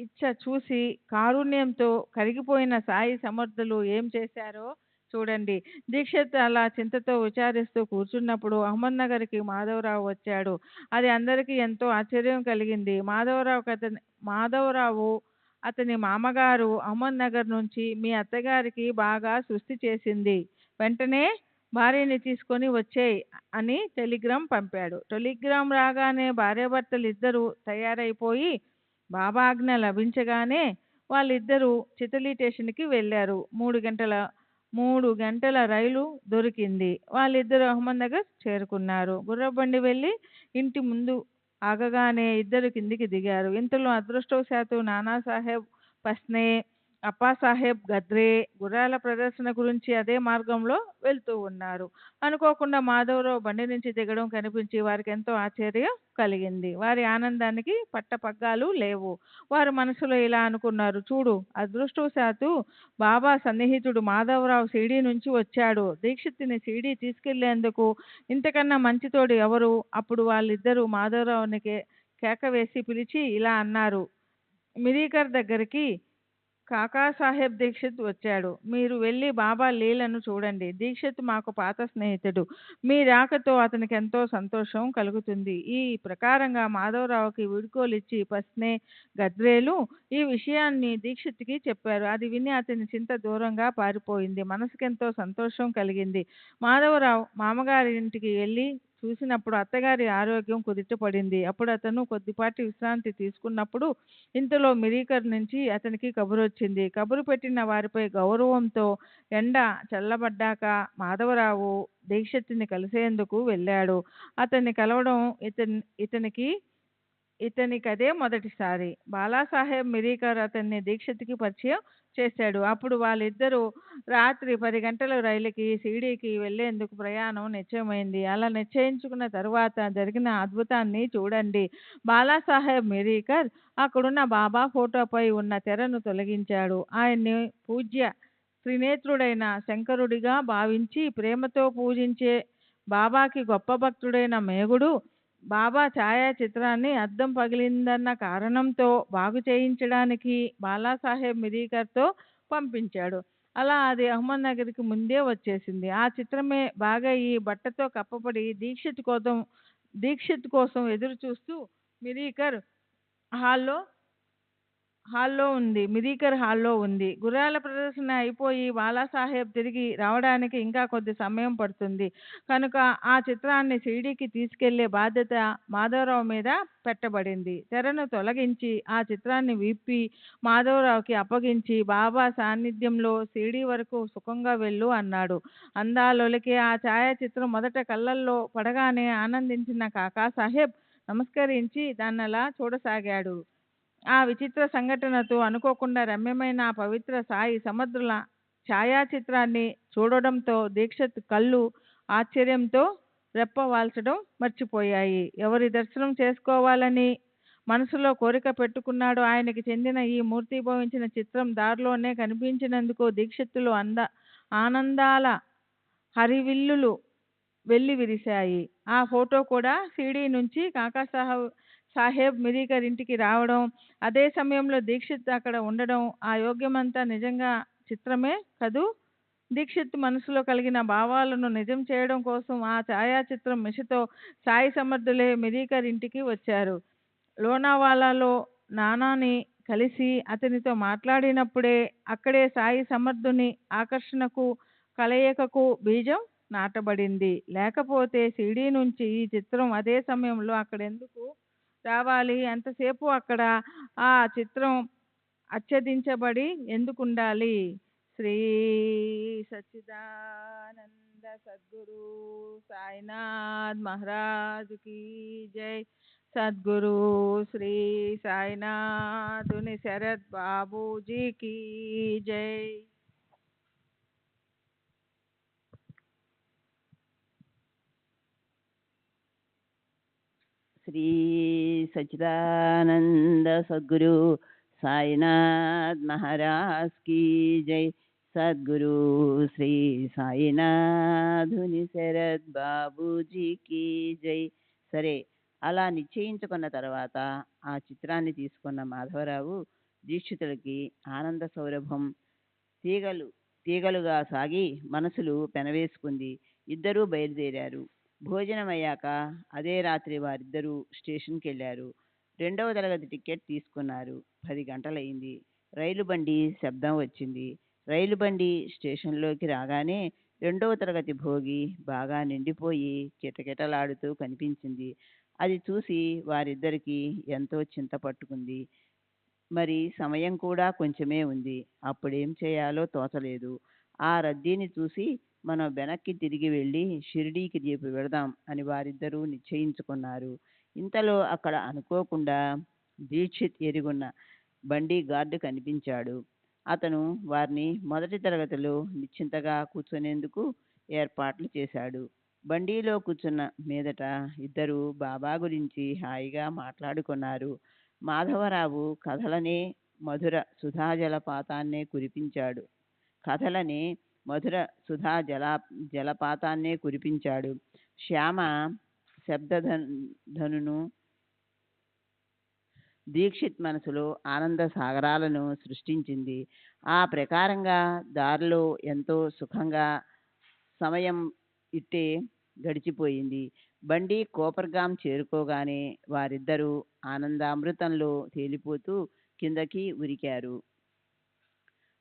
ఇచ్చ చూసి కారుణ్యంతో కరిగిపోయిన సాయి సమర్థులు ఏం చేశారో చూడండి. దీక్షిత్ అలా చింతతో విచారిస్తూ కూర్చున్నప్పుడు అహ్మద్నగర్కి మాధవరావు వచ్చాడు. అది అందరికీ ఎంతో ఆశ్చర్యం కలిగింది. మాధవరావు అతని మామగారు అహ్మద్నగర్ నుంచి మీ అత్తగారికి బాగా సృష్టి చేసింది, వెంటనే భార్యని తీసుకొని వచ్చేయ్ అని టెలిగ్రామ్ పంపాడు. టెలిగ్రామ్ రాగానే భార్యాభర్తలు ఇద్దరూ తయారైపోయి బాబా ఆజ్ఞ లభించగానే వాళ్ళిద్దరూ చితలి స్టేషన్కి వెళ్ళారు. 3 గంటల రైలు దొరికింది. వాళ్ళిద్దరూ అహ్మద్నగర్ చేరుకున్నారు. గుర్రబండి వెళ్ళి ఇంటి ముందు ఆగగానే ఇద్దరు కిందికి దిగారు. ఇంతలో అదృష్టవశాత్తు నానాసాహెబ్ పస్నే, అప్పాసాహెబ్ గద్రే గుర్రాల ప్రదర్శన గురించి అదే మార్గంలో వెళ్తూ ఉన్నారు. అనుకోకుండా మాధవరావు బండి నుంచి దిగడం కనిపించి వారికి ఎంతో ఆశ్చర్యం కలిగింది. వారి ఆనందానికి పట్టపగ్గాలు లేవు. వారు మనసులో ఇలా అనుకున్నారు, చూడు, అదృష్టవశాత్తు బాబా సన్నిహితుడు మాధవరావు షిరిడీ నుంచి వచ్చాడు. దీక్షిత్ని షిరిడీ తీసుకెళ్లేందుకు ఇంతకన్నా మంచితోడు ఎవరు? అప్పుడు వాళ్ళిద్దరూ మాధవరావుని కేక వేసి పిలిచి ఇలా అన్నారు, మిరీకర్ దగ్గరికి కాకాసాహెబ్ దీక్షిత్ వచ్చాడు. మీరు వెళ్ళి బాబా లీలను చూడండి. దీక్షిత్ మాకు పాత స్నేహితుడు. మీ రాకతో అతనికి ఎంతో సంతోషం కలుగుతుంది. ఈ ప్రకారంగా మాధవరావుకి వీడ్కోలిచ్చి పస్నే, గద్రేలు ఈ విషయాన్ని దీక్షిత్కి చెప్పారు. అది విని అతని చింత దూరంగా పారిపోయింది. మనసుకెంతో సంతోషం కలిగింది. మాధవరావు మామగారి ఇంటికి వెళ్ళి చూసినప్పుడు అత్తగారి ఆరోగ్యం కుదుటపడింది. అప్పుడు అతను కొద్దిపాటి విశ్రాంతి తీసుకున్నప్పుడు ఇంతలో మిరీకర్ నుంచి అతనికి కబురు వచ్చింది. కబురు పెట్టిన వారిపై గౌరవంతో ఎండ చల్లబడ్డాక మాధవరావు దీక్షిత్ని కలిసేందుకు వెళ్ళాడు. అతన్ని కలవడం ఇతనికదే మొదటిసారి. బాలాసాహెబ్ మిరీకర్ అతన్ని దీక్షిత్కి పరిచయం చేశాడు. అప్పుడు వాళ్ళిద్దరూ రాత్రి 10 గంటల రైలుకి షిరిడీకి వెళ్లేందుకు ప్రయాణం నిశ్చయమైంది. అలా నిశ్చయించుకున్న తరువాత జరిగిన అద్భుతాన్ని చూడండి. బాలాసాహెబ్ మిరీకర్ అక్కడున్న బాబా ఫోటోపై ఉన్న తెరను తొలగించాడు. ఆయన్ని పూజ్య త్రినేత్రుడైన శంకరుడిగా భావించి ప్రేమతో పూజించే బాబాకి గొప్ప భక్తుడైన మేగుడు బాబా ఛాయాచిత్రాన్ని అద్దం పగిలిందన్న కారణంతో బాగు చేయించడానికి బాలాసాహెబ్ మిరీకర్తో పంపించాడు. అలా అది అహ్మద్నగర్కి ముందే వచ్చేసింది. ఆ చిత్రమే బాగా ఈ బట్టతో కప్పబడి దీక్షిత్ కోసం ఎదురు చూస్తూ మిరీకర్ హాల్లో ఉంది. గుర్రాల ప్రదర్శన అయిపోయి బాలాసాహెబ్ తిరిగి రావడానికి ఇంకా కొద్ది సమయం పడుతుంది కనుక ఆ చిత్రాన్ని షిరిడీకి తీసుకెళ్లే బాధ్యత మాధవరావు మీద పెట్టబడింది. తెరను తొలగించి ఆ చిత్రాన్ని విప్పి మాధవరావుకి అప్పగించి బాబా సాన్నిధ్యంలో షిరిడీ వరకు సుఖంగా వెళ్ళు అన్నాడు. అందాలొలికే ఆ ఛాయాచిత్రం మొదట కళ్ళల్లో పడగానే ఆనందించిన కాకాసాహెబ్ నమస్కరించి దాన్నలా చూడసాగాడు. ఆ విచిత్ర సంఘటనతో అనుకోకుండా రమ్యమైన ఆ పవిత్ర సాయి సమర్థుల ఛాయాచిత్రాన్ని చూడడంతో దీక్షిత్ కళ్ళు ఆశ్చర్యంతో రెప్పవాల్చడం మర్చిపోయాయి. ఎవరి దర్శనం చేసుకోవాలని మనసులో కోరిక పెట్టుకున్నాడో ఆయనకి చెందిన ఈ మూర్తిభవించిన చిత్రం దారిలోనే కనిపించినందుకు దీక్షిత్తులో ఆనందాల హరివిల్లులు వెల్లివిరిశాయి. ఆ ఫోటో కూడా షిరిడీ నుంచి కాకాసాహెబ్ మిరీకర్ ఇంటికి రావడం, అదే సమయంలో దీక్షిత్ అక్కడ ఉండడం, ఆ యోగ్యమంతా నిజంగా చిత్రమే కదూ. దీక్షిత్ మనసులో కలిగిన భావాలను నిజం చేయడం కోసం ఆ ఛాయాచిత్రం మిషతో సాయి సమర్థులే మిరీకర్ ఇంటికి వచ్చారు. లోనావాలాలో నానాని కలిసి అతనితో మాట్లాడినప్పుడే అక్కడే సాయి సమర్థుని ఆకర్షణకు కలయికకు బీజం నాటబడింది. లేకపోతే షిరిడీ నుంచి ఈ చిత్రం అదే సమయంలో అక్కడెందుకు రావాలి? అంతసేపు అక్కడ ఆ చిత్రం అచ్చదించబడి ఎందుకుండాలి? శ్రీ సచ్చిదానంద సద్గురు సాయినాథ్ మహారాజ్ కీ జై. సద్గురు శ్రీ సాయినాథుని శరత్ బాబూజీకి జై. శ్రీ సచ్చిదానంద సద్గురు సాయినాథ్ మహారాజ్ की जय. సద్గురు శ్రీ సాయినాథుని శరత్ బాబూజీకి జై. సరే, అలా నిశ్చయించుకున్న తర్వాత ఆ చిత్రాన్ని తీసుకున్న మాధవరావు దీక్షితులకి ఆనంద సౌరభం తీగలుగా సాగి మనసులు పెనవేసుకుంది. ఇద్దరూ బయలుదేరారు. భోజనం అయ్యాక అదే రాత్రి వారిద్దరూ స్టేషన్కి వెళ్ళారు. 2వ తరగతి టికెట్ తీసుకున్నారు. 10 గంటలయింది. రైలు బండి శబ్దం వచ్చింది. రైలు బండి స్టేషన్లోకి రాగానే 2వ తరగతి భోగి బాగా నిండిపోయి కిటకిటలాడుతూ కనిపించింది. అది చూసి వారిద్దరికీ ఎంతో చింత పట్టుకుంది. మరి సమయం కూడా కొంచెమే ఉంది. అప్పుడేం చేయాలో తోచలేదు. ఆ రద్దీని చూసి మనం వెనక్కి తిరిగి వెళ్ళి షిరిడీకి రేపు వెళదాం అని వారిద్దరూ నిశ్చయించుకున్నారు. ఇంతలో అక్కడ అనుకోకుండా దీక్షిత్ ఎరుగున్న బండి గార్డు కనిపించాడు. అతను వారిని మొదటి తరగతిలో నిశ్చింతగా కూర్చునేందుకు ఏర్పాట్లు చేశాడు. బండిలో కూర్చున్న మీదట ఇద్దరు బాబా గురించి హాయిగా మాట్లాడుకున్నారు. మాధవరావు కథలనే మధుర సుధా జలపాతాన్నే కురిపించాడు. శ్యామ శబ్దధనును దీక్షిత్ మనసులో ఆనంద సాగరాలను సృష్టించింది. ఆ ప్రకారంగా దారిలో ఎంతో సుఖంగా సమయం ఇట్టే గడిచిపోయింది. బండి కోపర్గాం చేరుకోగానే వారిద్దరూ ఆనందామృతంలో తేలిపోతూ కిందకి ఉరికారు.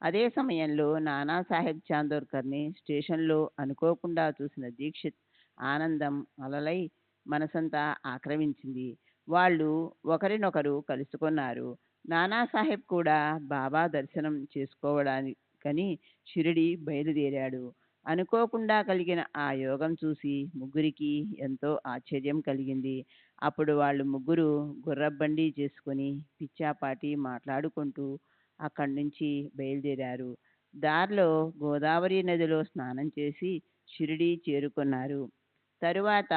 అదే సమయంలో నానాసాహెబ్ చాందోర్కర్ని స్టేషన్లో అనుకోకుండా చూసిన దీక్షిత్ ఆనందం అలలై మనసంతా ఆక్రమించింది. వాళ్ళు ఒకరినొకరు కలుసుకున్నారు. నానాసాహెబ్ కూడా బాబా దర్శనం చేసుకోవడానికని షిరిడి బయలుదేరాడు. అనుకోకుండా కలిగిన ఆ యోగం చూసి ముగ్గురికి ఎంతో ఆశ్చర్యం కలిగింది. అప్పుడు వాళ్ళు ముగ్గురు గుర్రబండి చేసుకుని పిచ్చాపాటి మాట్లాడుకుంటూ అక్కడి నుంచి బయలుదేరారు. దారిలో గోదావరి నదిలో స్నానం చేసి షిరిడి చేరుకున్నారు. తరువాత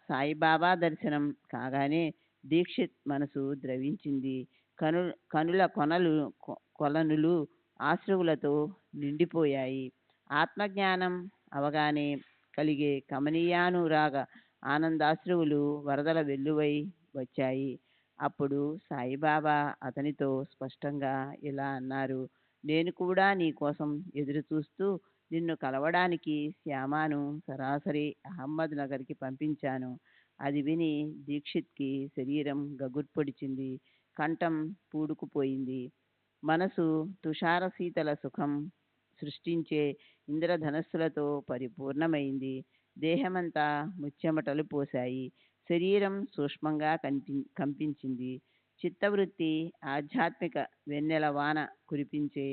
సాయిబాబా దర్శనం కాగానే దీక్షిత్ మనసు ద్రవించింది. కనుల కొలనులు ఆశ్రువులతో నిండిపోయాయి. ఆత్మజ్ఞానం అవగానే కలిగే కమనీయానురాగ ఆనందాశ్రువులు వరదల వెల్లువై వచ్చాయి. అప్పుడు సాయిబాబా అతనితో స్పష్టంగా ఇలా అన్నారు: నేను కూడా నీ కోసం ఎదురు చూస్తూ నిన్ను కలవడానికి శ్యామాను సరాసరి అహ్మద్ నగర్కి పంపించాను. అది విని దీక్షిత్కి శరీరం గగుర్పొడిచింది. కంఠం పూడుకుపోయింది. మనసు తుషార శీతల సుఖం సృష్టించే ఇంద్రధనస్సులతో పరిపూర్ణమైంది. దేహమంతా ముచ్చెమటలు పోశాయి. శరీరం సూక్ష్మంగా కంపించింది. చిత్తవృత్తి ఆధ్యాత్మిక వెన్నెల వాన కురిపించే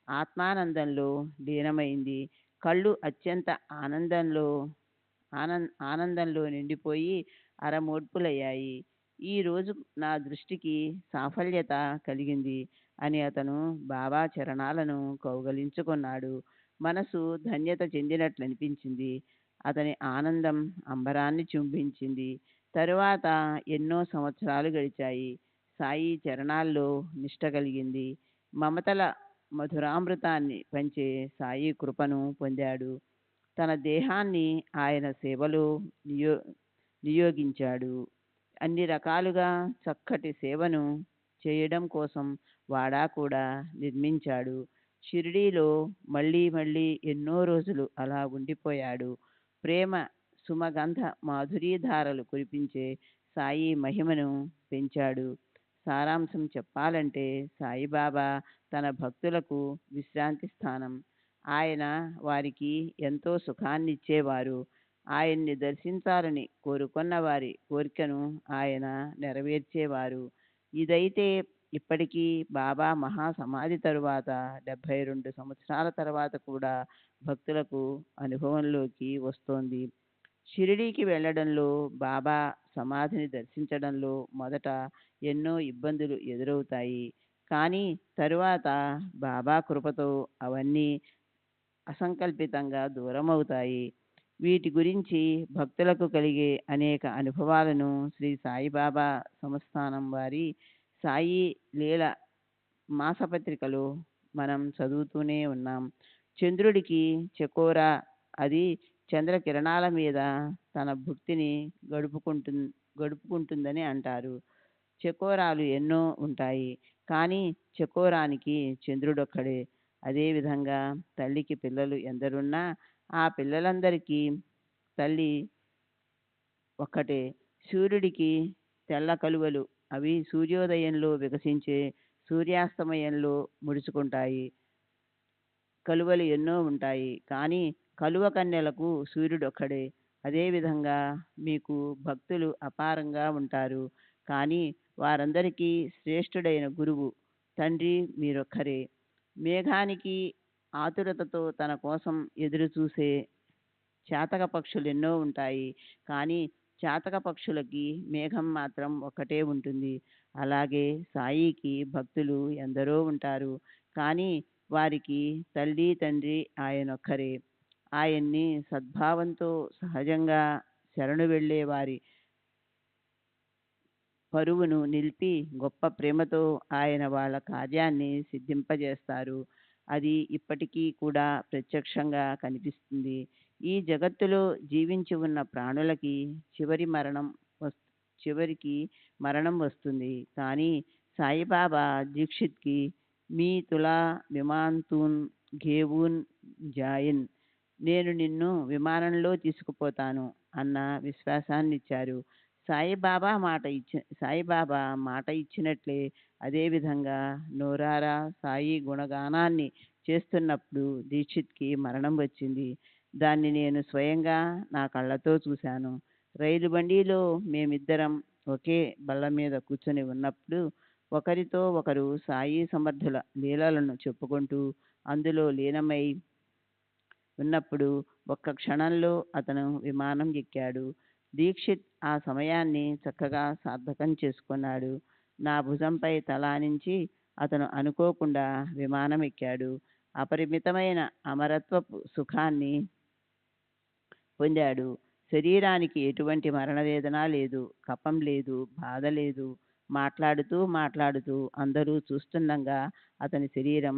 ఆత్మానందంలో లీనమైంది. కళ్ళు అత్యంత ఆనందంలో నిండిపోయి అరమోడ్పులయ్యాయి. ఈ రోజు నా దృష్టికి సాఫల్యత కలిగింది అని అతను బాబా చరణాలను కౌగలించుకున్నాడు. మనసు ధన్యత చెందినట్లనిపించింది. అతని ఆనందం అంబరాన్ని చుంబించింది. తరువాత ఎన్నో సంవత్సరాలు గడిచాయి. సాయి చరణాల్లో నిష్ట కలిగింది. మమతల మధురామృతాన్ని పంచే సాయి కృపను పొందాడు. తన దేహాన్ని ఆయన సేవలో నియోగించాడు. అన్ని రకాలుగా చక్కటి సేవను చేయడం కోసం వాడా కూడా నిర్మించాడు. షిరిడీలో మళ్ళీ మళ్ళీ ఎన్నో రోజులు అలా ఉండిపోయాడు. ప్రేమ సుమగంధ మాధురీధారలు కురిపించే సాయి మహిమను పెంచాడు. సారాంశం చెప్పాలంటే సాయిబాబా తన భక్తులకు విశ్రాంతి స్థానం. ఆయన వారికి ఎంతో సుఖాన్నిచ్చేవారు. ఆయన్ని దర్శించాలని కోరుకున్న వారి కోరికను ఆయన నెరవేర్చేవారు. ఇదైతే ఇప్పటికీ బాబా మహాసమాధి తరువాత 72 సంవత్సరాల తర్వాత కూడా భక్తులకు అనుభవంలోకి వస్తోంది. షిరిడీకి వెళ్ళడంలో, బాబా సమాధిని దర్శించడంలో మొదట ఎన్నో ఇబ్బందులు ఎదురవుతాయి. కానీ తరువాత బాబా కృపతో అవన్నీ అసంకల్పితంగా దూరమవుతాయి. వీటి గురించి భక్తులకు కలిగే అనేక అనుభవాలను శ్రీ సాయిబాబా సంస్థానం వారి సాయి లీల మాసపత్రికలో మనం చదువుతూనే ఉన్నాం. చంద్రుడికి చకోరా, అది చంద్రకిరణాల మీద తన భుక్తిని గడుపుకుంటుందని అంటారు. చకోరాలు ఎన్నో ఉంటాయి, కానీ చకోరానికి చంద్రుడొక్కడే. అదేవిధంగా తల్లికి పిల్లలు ఎందరున్నా ఆ పిల్లలందరికీ తల్లి ఒక్కటే. సూర్యుడికి తెల్ల కలువలు, అవి సూర్యోదయంలో వికసించే, సూర్యాస్తమయంలో ముడుచుకుంటాయి. కలువలు ఎన్నో ఉంటాయి, కానీ కలువ కన్యలకు సూర్యుడొక్కడే. అదేవిధంగా మీకు భక్తులు అపారంగా ఉంటారు, కానీ వారందరికీ శ్రేష్ఠుడైన గురువు తండ్రి మీరొక్కరే. మేఘానికి ఆతురతతో తన కోసం ఎదురు చూసే చాతక పక్షులు ఎన్నో ఉంటాయి, కానీ చాతక పక్షులకి మేఘం మాత్రం ఒక్కటే ఉంటుంది. అలాగే సాయికి భక్తులు ఎందరో ఉంటారు, కానీ వారికి తల్లి తండ్రి ఆయనొక్కరే. ఆయన్ని సద్భావంతో సహజంగా శరణు వెళ్ళే వారి పరువును నిలిపి గొప్ప ప్రేమతో ఆయన వాళ్ళ కార్యాన్ని సిద్ధింపజేస్తారు. అది ఇప్పటికీ కూడా ప్రత్యక్షంగా కనిపిస్తుంది. ఈ జగత్తులో జీవించి ఉన్న ప్రాణులకి చివరికి మరణం వస్తుంది, కానీ సాయిబాబా దీక్షిత్కి మీ తులా విమాంతూన్ ఘేవూన్ జాయిన్, నేను నిన్ను విమానంలో తీసుకుపోతాను అన్న విశ్వాసాన్ని ఇచ్చారు. సాయిబాబా మాట ఇచ్చినట్లే అదేవిధంగా నోరారా సాయి గుణగానాన్ని చేస్తున్నప్పుడు దీక్షిత్కి మరణం వచ్చింది. దాన్ని నేను స్వయంగా నా కళ్ళతో చూశాను. రైలు బండిలో మేమిద్దరం ఒకే బల్ల మీద కూర్చొని ఉన్నప్పుడు ఒకరితో ఒకరు సాయి సమర్థుల లీలలను చెప్పుకుంటూ అందులో లీనమై ఉన్నప్పుడు ఒక్క క్షణంలో అతను విమానం ఎక్కాడు. దీక్షిత్ ఆ సమయాన్ని చక్కగా సార్థకం చేసుకున్నాడు. నా భుజంపై తలానించి అతను అనుకోకుండా విమానం ఎక్కాడు. అపరిమితమైన అమరత్వపు సుఖాన్ని పొందాడు. శరీరానికి ఎటువంటి మరణవేదన లేదు, కపం లేదు, బాధ లేదు. మాట్లాడుతూ అందరూ చూస్తుండగా అతని శరీరం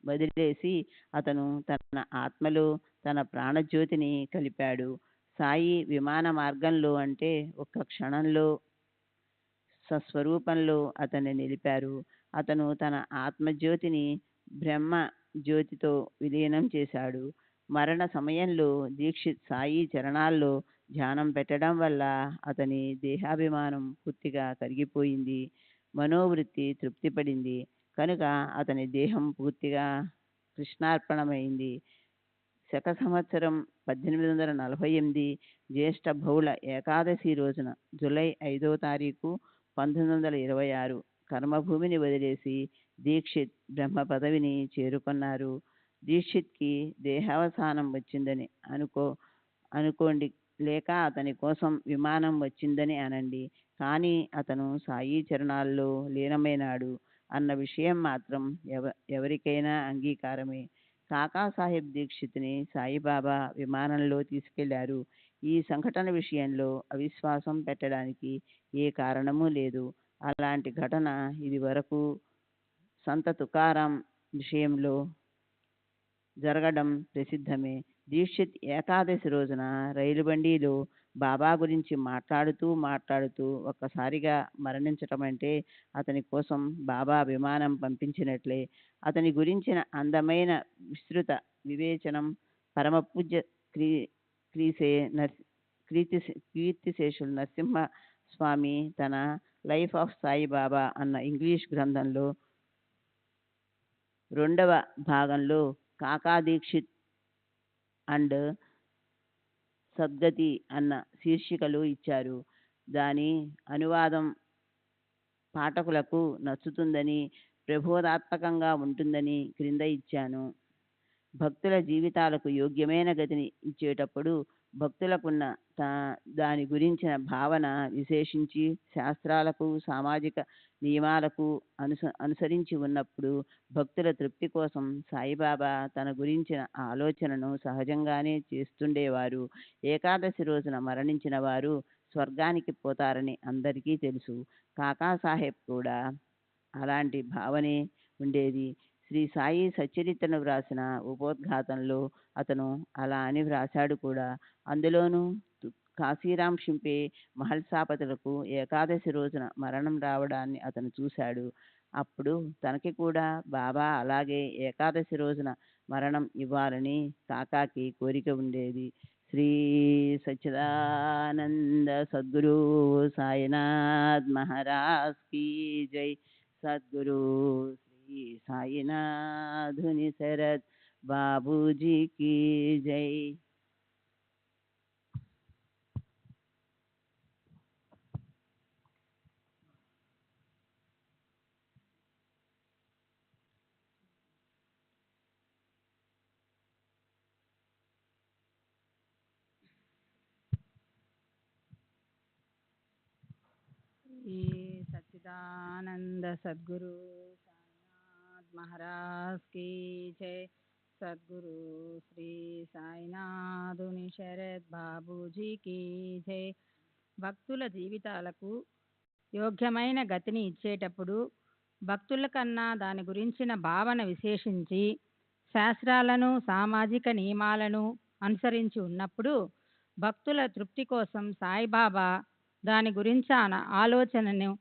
వదిలేసి అతను తన ఆత్మలో తన ప్రాణజ్యోతిని కలిపాడు. సాయి విమాన మార్గంలో అంటే ఒక్క క్షణంలో స్వస్వరూపంలో అతన్ని నిలిపారు. అతను తన ఆత్మజ్యోతిని బ్రహ్మ జ్యోతితో విలీనం చేశాడు. మరణ సమయంలో దీక్షిత్ సాయి చరణాల్లో ధ్యానం పెట్టడం వల్ల అతని దేహాభిమానం పూర్తిగా కరిగిపోయింది, మనోవృత్తి తృప్తిపడింది. కనుక అతని దేహం పూర్తిగా కృష్ణార్పణమైంది. శక సంవత్సరం 1848 జ్యేష్ఠ బహుళ ఏకాదశి రోజున, జూలై 5వ తారీఖు 1926 కర్మభూమిని వదిలేసి దీక్షిత్ బ్రహ్మ పదవిని చేరుకున్నారు. దీక్షిత్కి దేహావసానం వచ్చిందని అనుకోండి, లేక అతని కోసం విమానం వచ్చిందని అనండి, కానీ అతను సాయి చరణాల్లో లీనమైనాడు అన్న విషయం మాత్రం ఎవరికైనా అంగీకారమే. కాకాసాహెబ్ దీక్షిత్ని సాయిబాబా విమానంలో తీసుకెళ్లారు. ఈ సంఘటన విషయంలో అవిశ్వాసం పెట్టడానికి ఏ కారణమూ లేదు. అలాంటి ఘటన ఇది వరకు సంత తుకారాం విషయంలో జరగడం ప్రసిద్ధమే. దీక్షిత్ ఏకాదశి రోజున రైలు బండిలో బాబా గురించి మాట్లాడుతూ ఒక్కసారిగా మరణించటం అంటే అతని కోసం బాబా విమానం పంపించినట్లే. అతని గురించిన అందమైన విస్తృత వివేచనం పరమపూజ్య కీర్తిశేషులు నరసింహ స్వామి తన లైఫ్ ఆఫ్ సాయిబాబా అన్న ఇంగ్లీష్ గ్రంథంలో 2వ భాగంలో కాకా దీక్షిత్ అండ్ సద్గతి అన్న శీర్షికలు ఇచ్చారు. దాని అనువాదం పాఠకులకు నచ్చుతుందని, ప్రబోధాత్మకంగా ఉంటుందని క్రింద ఇచ్చాను. భక్తుల జీవితాలకు యోగ్యమైన గతిని ఇచ్చేటప్పుడు భక్తులకున్న దాని గురించిన భావన విశేషించి శాస్త్రాలకు సామాజిక నియమాలకు అనుసరించి ఉన్నప్పుడు భక్తుల తృప్తి కోసం సాయిబాబా తన గురించిన ఆలోచనను సహజంగానే చేస్తుండేవారు. ఏకాదశి రోజున మరణించిన వారు స్వర్గానికి పోతారని అందరికీ తెలుసు. కాకాసాహెబ్ కూడా అలాంటి భావనే ఉండేది. శ్రీ సాయి సచ్చరిత్రను వ్రాసిన ఉపోద్ఘాతంలో అతను అలా అని వ్రాశాడు కూడా. అందులోనూ కాశీరాం షింపే మహల్సాపతులకు ఏకాదశి రోజున మరణం రావడాన్ని అతను చూశాడు. అప్పుడు తనకి కూడా బాబా అలాగే ఏకాదశి రోజున మరణం ఇవ్వాలని కాకాకి కోరిక ఉండేది. శ్రీ సచ్చిదానంద సద్గురు సాయినాథ్ మహారాజ్ కీ జై. సద్గురు శ్రీ సాయినాథుని శరత్ బాబూజీ కీ జై. ఈ సచ్చిదానంద సద్గురు సాయినాథ్ మహారాజ్ కీ జై. సద్గురు శ్రీ సాయినాథుని శరత్ బాబూజీ కీ జై. భక్తుల జీవితాలకు యోగ్యమైన గతిని ఇచ్చేటప్పుడు భక్తుల కన్నా దాని గురించిన భావన విశేషించి శాస్త్రాలను సామాజిక నియమాలను అనుసరించి ఉన్నప్పుడు భక్తుల తృప్తి కోసం సాయిబాబా దాని గురించిన ఆలోచనను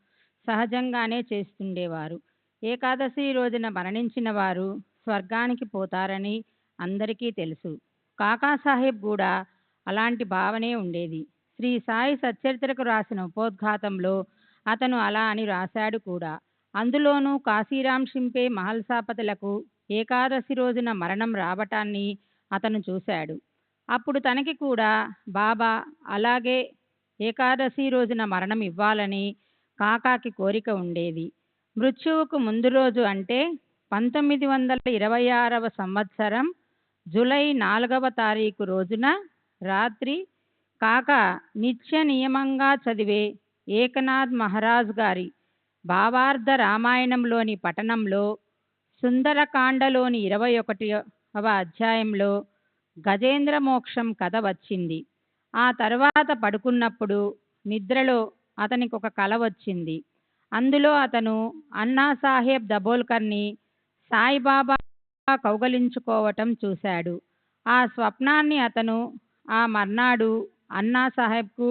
సహజంగానే చేస్తుండేవారు. ఏకాదశి రోజున మరణించిన వారు స్వర్గానికి పోతారని అందరికీ తెలుసు. కాకాసాహెబ్ కూడా అలాంటి భావనే ఉండేది. శ్రీ సాయి సచ్చరిత్రకు రాసిన ఉపోద్ఘాతంలో అతను అలా అని రాశాడు కూడా. అందులోనూ కాశీరాం షింపే మహల్సాపతులకు ఏకాదశి రోజున మరణం రావటాన్ని అతను చూశాడు. అప్పుడు తనకి కూడా బాబా అలాగే ఏకాదశి రోజున మరణం ఇవ్వాలని కాకాకి కోరిక ఉండేది. మృత్యువుకు ముందు రోజు అంటే 1926వ సంవత్సరం జూలై 4వ తారీఖు రోజున రాత్రి కాకా నిత్య నియమంగా చదివే ఏకనాథ్ మహారాజ్ గారి భావార్థ రామాయణంలోని పఠనంలో సుందరకాండలోని 21వ అధ్యాయంలో గజేంద్ర మోక్షం కథ వచ్చింది. ఆ తర్వాత పడుకున్నప్పుడు నిద్రలో అతనికి ఒక కల వచ్చింది. అందులో అతను అన్నాసాహెబ్ దబోల్కర్ని సాయిబాబా కౌగలించుకోవటం చూశాడు. ఆ స్వప్నాన్ని అతను ఆ మర్నాడు అన్నాసాహెబ్కు,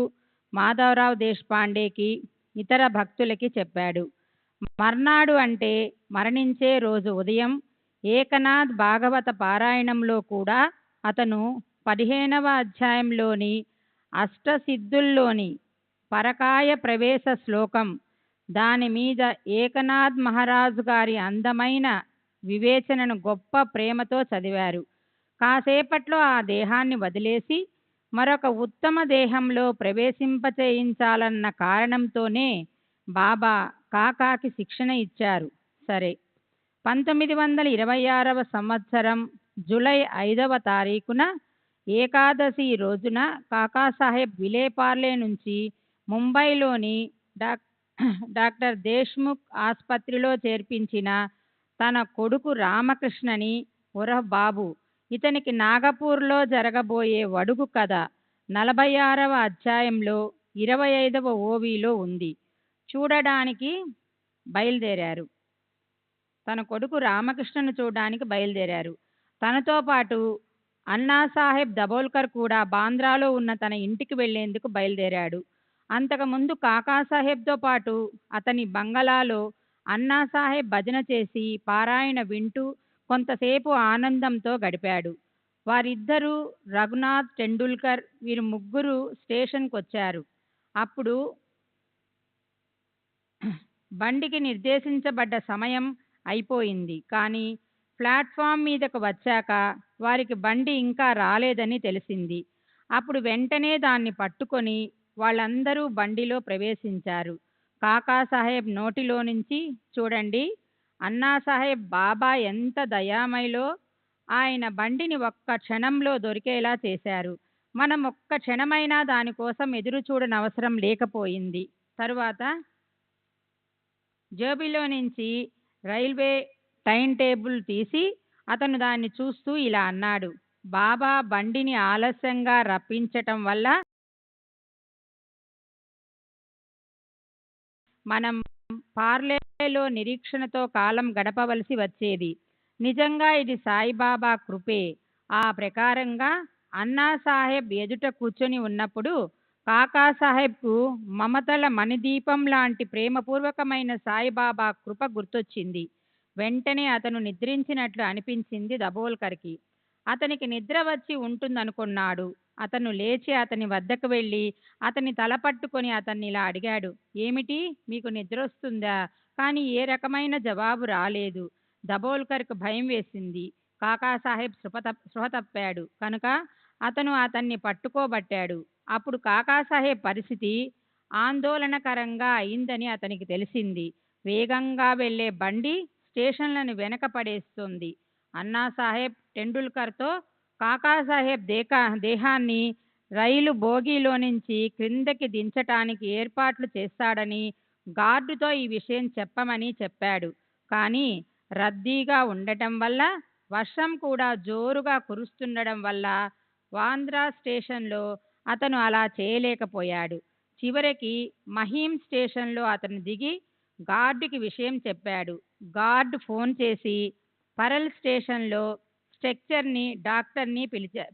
మాధవరావు దేశపాండేకి, ఇతర భక్తులకి చెప్పాడు. మర్నాడు అంటే మరణించే రోజు ఉదయం ఏకనాథ్ భాగవత పారాయణంలో కూడా అతను 15వ అధ్యాయంలోని అష్టసిద్ధుల్లోని పరకాయ ప్రవేశ శ్లోకం దాని మీద ఏకనాథ్ మహారాజు గారి అందమైన వివేచనను గొప్ప ప్రేమతో చదివారు. కాసేపట్లో ఆ దేహాన్ని వదిలేసి మరొక ఉత్తమ దేహంలో ప్రవేశింపచేయించాలన్న కారణంతోనే బాబా కాకాకి శిక్షణ ఇచ్చారు. సరే, 1926వ సంవత్సరం జూలై 5వ తారీఖున ఏకాదశి రోజున కాకాసాహెబ్ విలేపార్లే నుంచి ముంబైలోని డాక్టర్ దేశ్ముఖ్ ఆసుపత్రిలో చేర్పించిన తన కొడుకు రామకృష్ణని ఉరఫ్ బాబు, ఇతనికి నాగపూర్లో జరగబోయే వడుగు కథ 46వ అధ్యాయంలో 25వ ఓవిలో ఉంది చూడడానికి బయలుదేరారు. తన కొడుకు రామకృష్ణను చూడడానికి బయలుదేరారు. తనతో పాటు అన్నాసాహెబ్ దబోల్కర్ కూడా బాంద్రాలో ఉన్న తన ఇంటికి వెళ్లేందుకు బయలుదేరాడు. అంతకుముందు కాకాసాహెబ్తో పాటు అతని బంగళాలో అన్నాసాహెబ్ భజన చేసి పారాయణ వింటూ కొంతసేపు ఆనందంతో గడిపాడు. వారిద్దరూ, రఘునాథ్ టెండూల్కర్, వీరు ముగ్గురు స్టేషన్కి వచ్చారు. అప్పుడు బండికి నిర్దేశించబడ్డ సమయం అయిపోయింది. కానీ ప్లాట్ఫామ్ మీదకు వచ్చాక వారికి బండి ఇంకా రాలేదని తెలిసింది. అప్పుడు వెంటనే దాన్ని పట్టుకొని వాళ్ళందరూ బండిలో ప్రవేశించారు. కాకాసాహెబ్ నోటిలో నుంచి, చూడండి అన్నాసాహెబ్, బాబా ఎంత దయామయిలో ఆయన బండిని ఒక్క క్షణంలో దొరికేలా చేశారు. మనం ఒక్క క్షణమైనా దానికోసం ఎదురు చూడనవసరం లేకపోయింది. తరువాత జేబులో నుంచి రైల్వే టైం టేబుల్ తీసి అతను దాన్ని చూస్తూ ఇలా అన్నాడు, బాబా బండిని ఆలస్యంగా రప్పించటం వల్ల మనం పార్లేలో నిరీక్షణతో కాలం గడపవలసి వచ్చేది. నిజంగా ఇది సాయిబాబా కృపే. ఆ ప్రకారంగా అన్నాసాహెబ్ ఎదుట కూర్చొని ఉన్నప్పుడు కాకాసాహెబ్కు మమతల మణిదీపం లాంటి ప్రేమపూర్వకమైన సాయిబాబా కృప గుర్తొచ్చింది. వెంటనే అతను నిద్రించినట్లు అనిపించింది దబోల్కర్కి. అతనికి నిద్ర వచ్చి ఉంటుందనుకున్నాడు. అతను లేచి అతని వద్దకు వెళ్ళి అతని తల పట్టుకొని అతన్ని ఇలా అడిగాడు, ఏమిటి, మీకు నిద్రొస్తుందా? కానీ ఏ రకమైన జవాబు రాలేదు. దబోల్కర్కు భయం వేసింది. కాకాసాహెబ్ స్పృహ తప్పాడు కనుక అతను అతన్ని పట్టుకోబట్టాడు. అప్పుడు కాకాసాహెబ్ పరిస్థితి ఆందోళనకరంగా అయిందని అతనికి తెలిసింది. వేగంగా వెళ్లే బండి స్టేషన్లను వెనక పడేస్తుంది. అన్నాసాహెబ్ టెండూల్కర్తో కాకాసాహెబ్ దేహాన్ని రైలు బోగీలో నుంచి క్రిందకి దించటానికి ఏర్పాట్లు చేస్తాడని గార్డుతో ఈ విషయం చెప్పమని చెప్పాడు. కానీ రద్దీగా ఉండటం వల్ల, వర్షం కూడా జోరుగా కురుస్తుండడం వల్ల వాంద్రా స్టేషన్లో అతను అలా చేయలేకపోయాడు. చివరికి మహీం స్టేషన్లో అతను దిగి గార్డుకి విషయం చెప్పాడు. గార్డు ఫోన్ చేసి పరల్ స్టేషన్లో స్ట్రెక్చర్ని డాక్టర్ని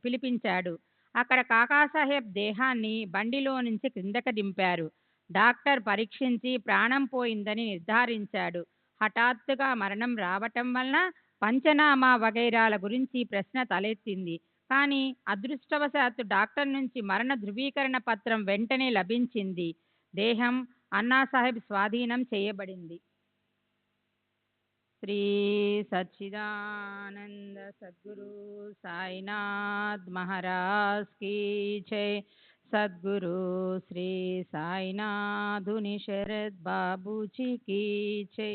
పిలిపించాడు. అక్కడ కాకాసాహెబ్ దేహాన్ని బండిలో నుంచి క్రిందకు దింపారు. డాక్టర్ పరీక్షించి ప్రాణం పోయిందని నిర్ధారించాడు. హఠాత్తుగా మరణం రావటం వలన పంచనామా వగైరాల గురించి ప్రశ్న తలెత్తింది. కానీ అదృష్టవశాత్తు డాక్టర్ నుంచి మరణ ధృవీకరణ పత్రం వెంటనే లభించింది. దేహం అన్నాసాహెబ్ స్వాధీనం చేయబడింది. శ్రీ సచ్చిదానంద సద్గురు సాయినాథ్ మహారాజ్ కీ జై. సద్గురు శ్రీ సాయినాథుని శరద్ బాబూజీ కీ జై.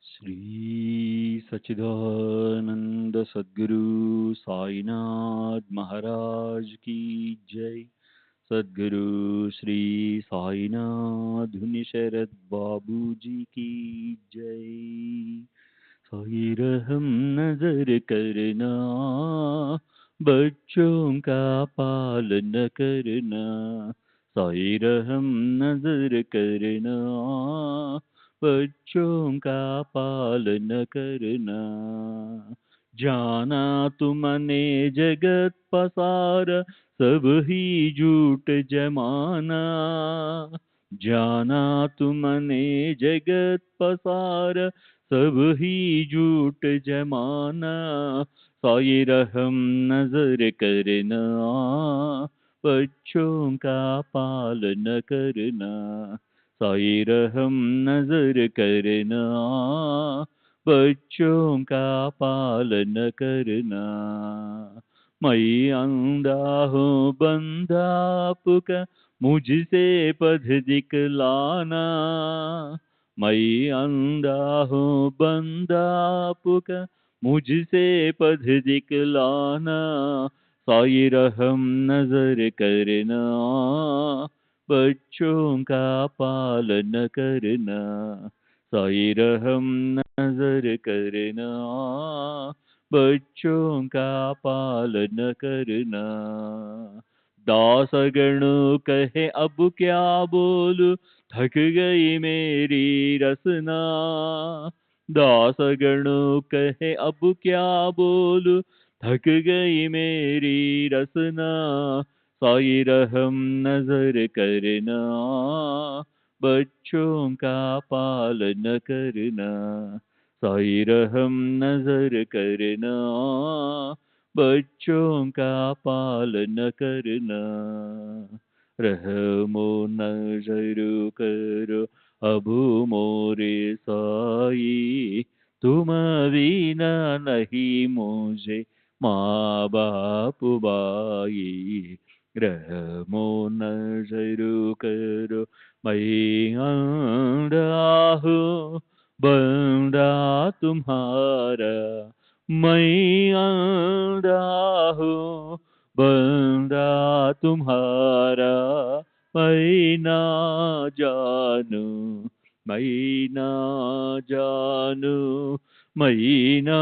श्री सच्चिदानंद सद्गुरु साईनाथ महाराज की जय. सद्गुरु श्री साईनाथ धुनि शरद बाबूजी की जय. साई रहम नजर करना, बच्चों का पालन करना. साई रहम नजर करना, बच्चों का पालन करना. जाना तुमने जगत पसार, सब ही झूठ जमाना. जाना तुमने जगत पसार, सब ही झूठ जमाना, साई रहम नजर करना, बच्चों का पालन करना, साई रहम नजर करना, बच्चों का पालन करना। मैं अंधा हूँ बंदा आपका, मुझसे पथ दिखलाना, मैं अंधा हूँ बंदा आपका, मुझसे पथ दिखलाना, साई रहम नजर करना, बच्चों का पालन करना, साई रहम नजर करना, बच्चों का पालन करना। दासगण कहे अब क्या बोलूं, थक गई मेरी रसना, दासगण कहे अब क्या बोलूं, थक गई मेरी रसना, साई रहम नजर करना, बच्चों का पालन करना, साई रहम नजर करना, बच्चों का पालन करना। रहमो नजर करो अब मोरे साई, तुम बिना नहीं मुझे माँ बाप भाई, रहमो नजर करो मैं अंधा हूँ बंदा तुम्हारा, मैं अंधा हूँ बंदा तुम्हारा, मैं ना जानू, मैं ना जानू, मैं ना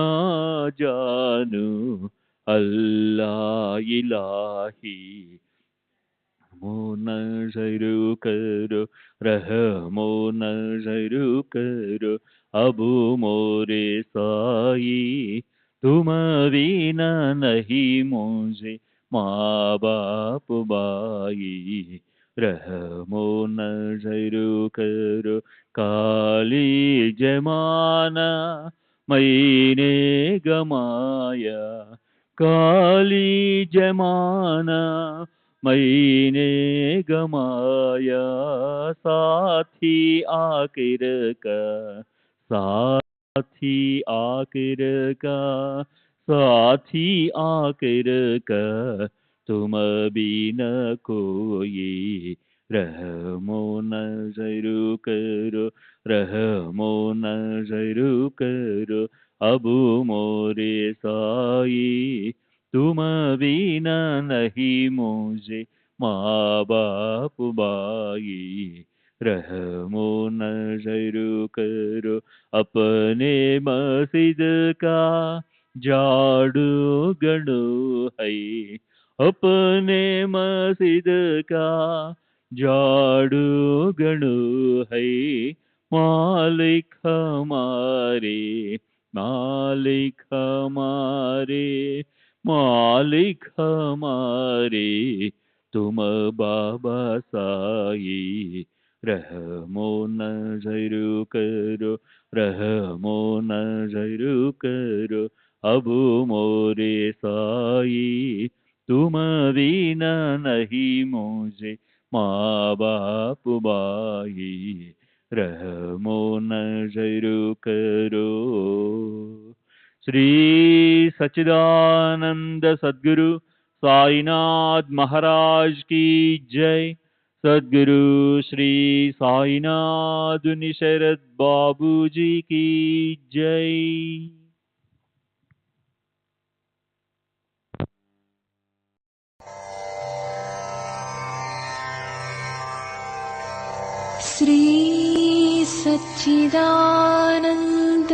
जानू, अल्लाह इलाही। रहमो नजर करो, रहमो नजर करो अब मोरे साई, तुम बिना नहीं मुझे माँ बाप भाई, रहमो नजर करो काली जमाना मैंने गमाया, काली जमाना मैंने गमाया, साथी आखिर का, साथी आखिर का, साथी आखिर का, तुम बिना कोई, रहमो नजर करो, रहमो नजर करो अब मोरे साई, तुम बिना नहीं मुझे माँ बाप भाई, रहमो नजर करो अपने मस्जिद का झाड़ू गड़ो है, अपने मस्जिद का झाड़ू गड़ो है, मालिक हमारे, मालिक हमारे, मालिक हमारे, तुम बाबा साई, रहमो नजर करो, रहमो नजर करो अब मोरे साई, तुम बिना नहीं मुझे माँ बाप भाई, रहमो नजर करो। श्री सच्चिदानंद सद्गुरु साईनाथ महाराज की जय। सद्गुरु श्री साईनाथ निशरद बाबू जी की जय। श्री सच्चिदानंद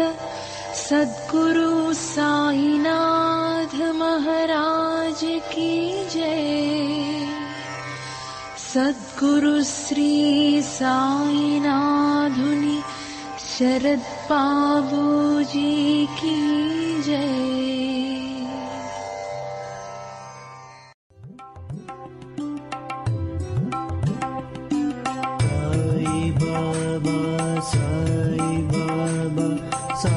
सद्गुरु साईनाथ महाराज की जय। सद्गुरु श्री साईनाथुनि शरद बाबू जी की जय। साई बाबा, साई बाबा, साई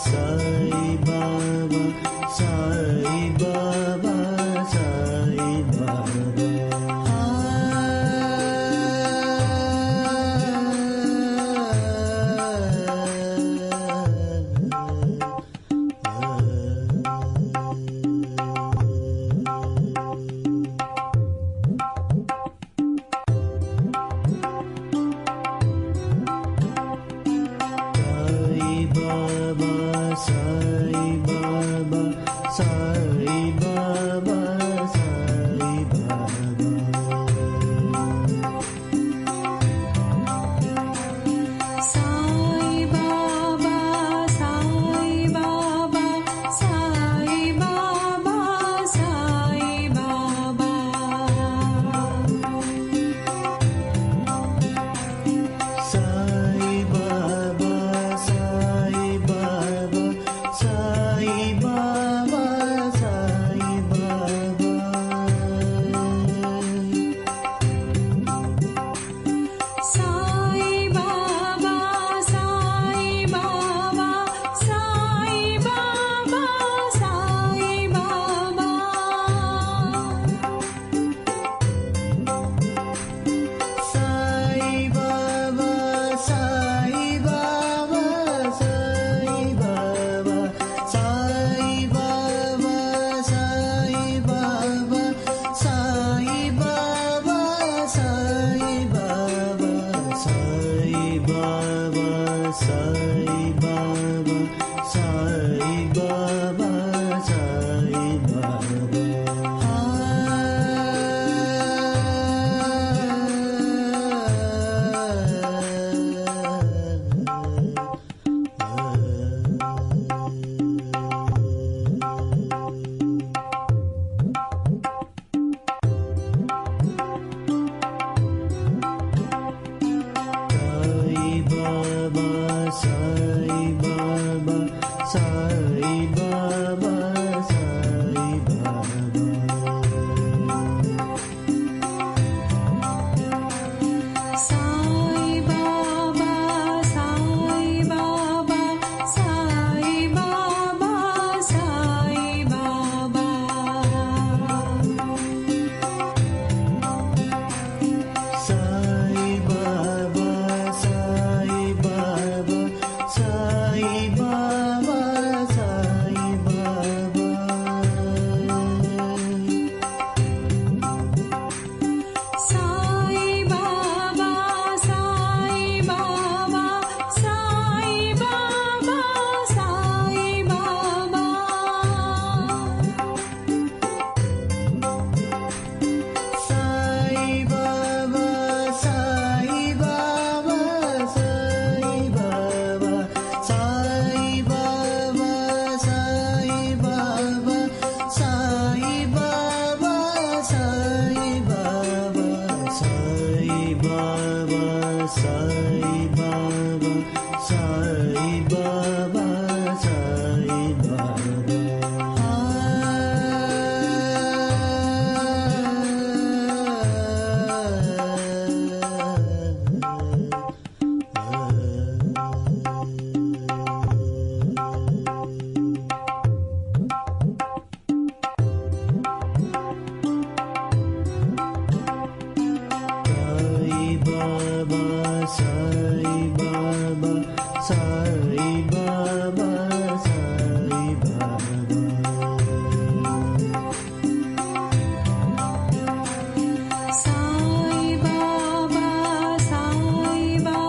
సాయి బాబా సాయి బాబా సాయి బాబా సాయి బాబా సాయి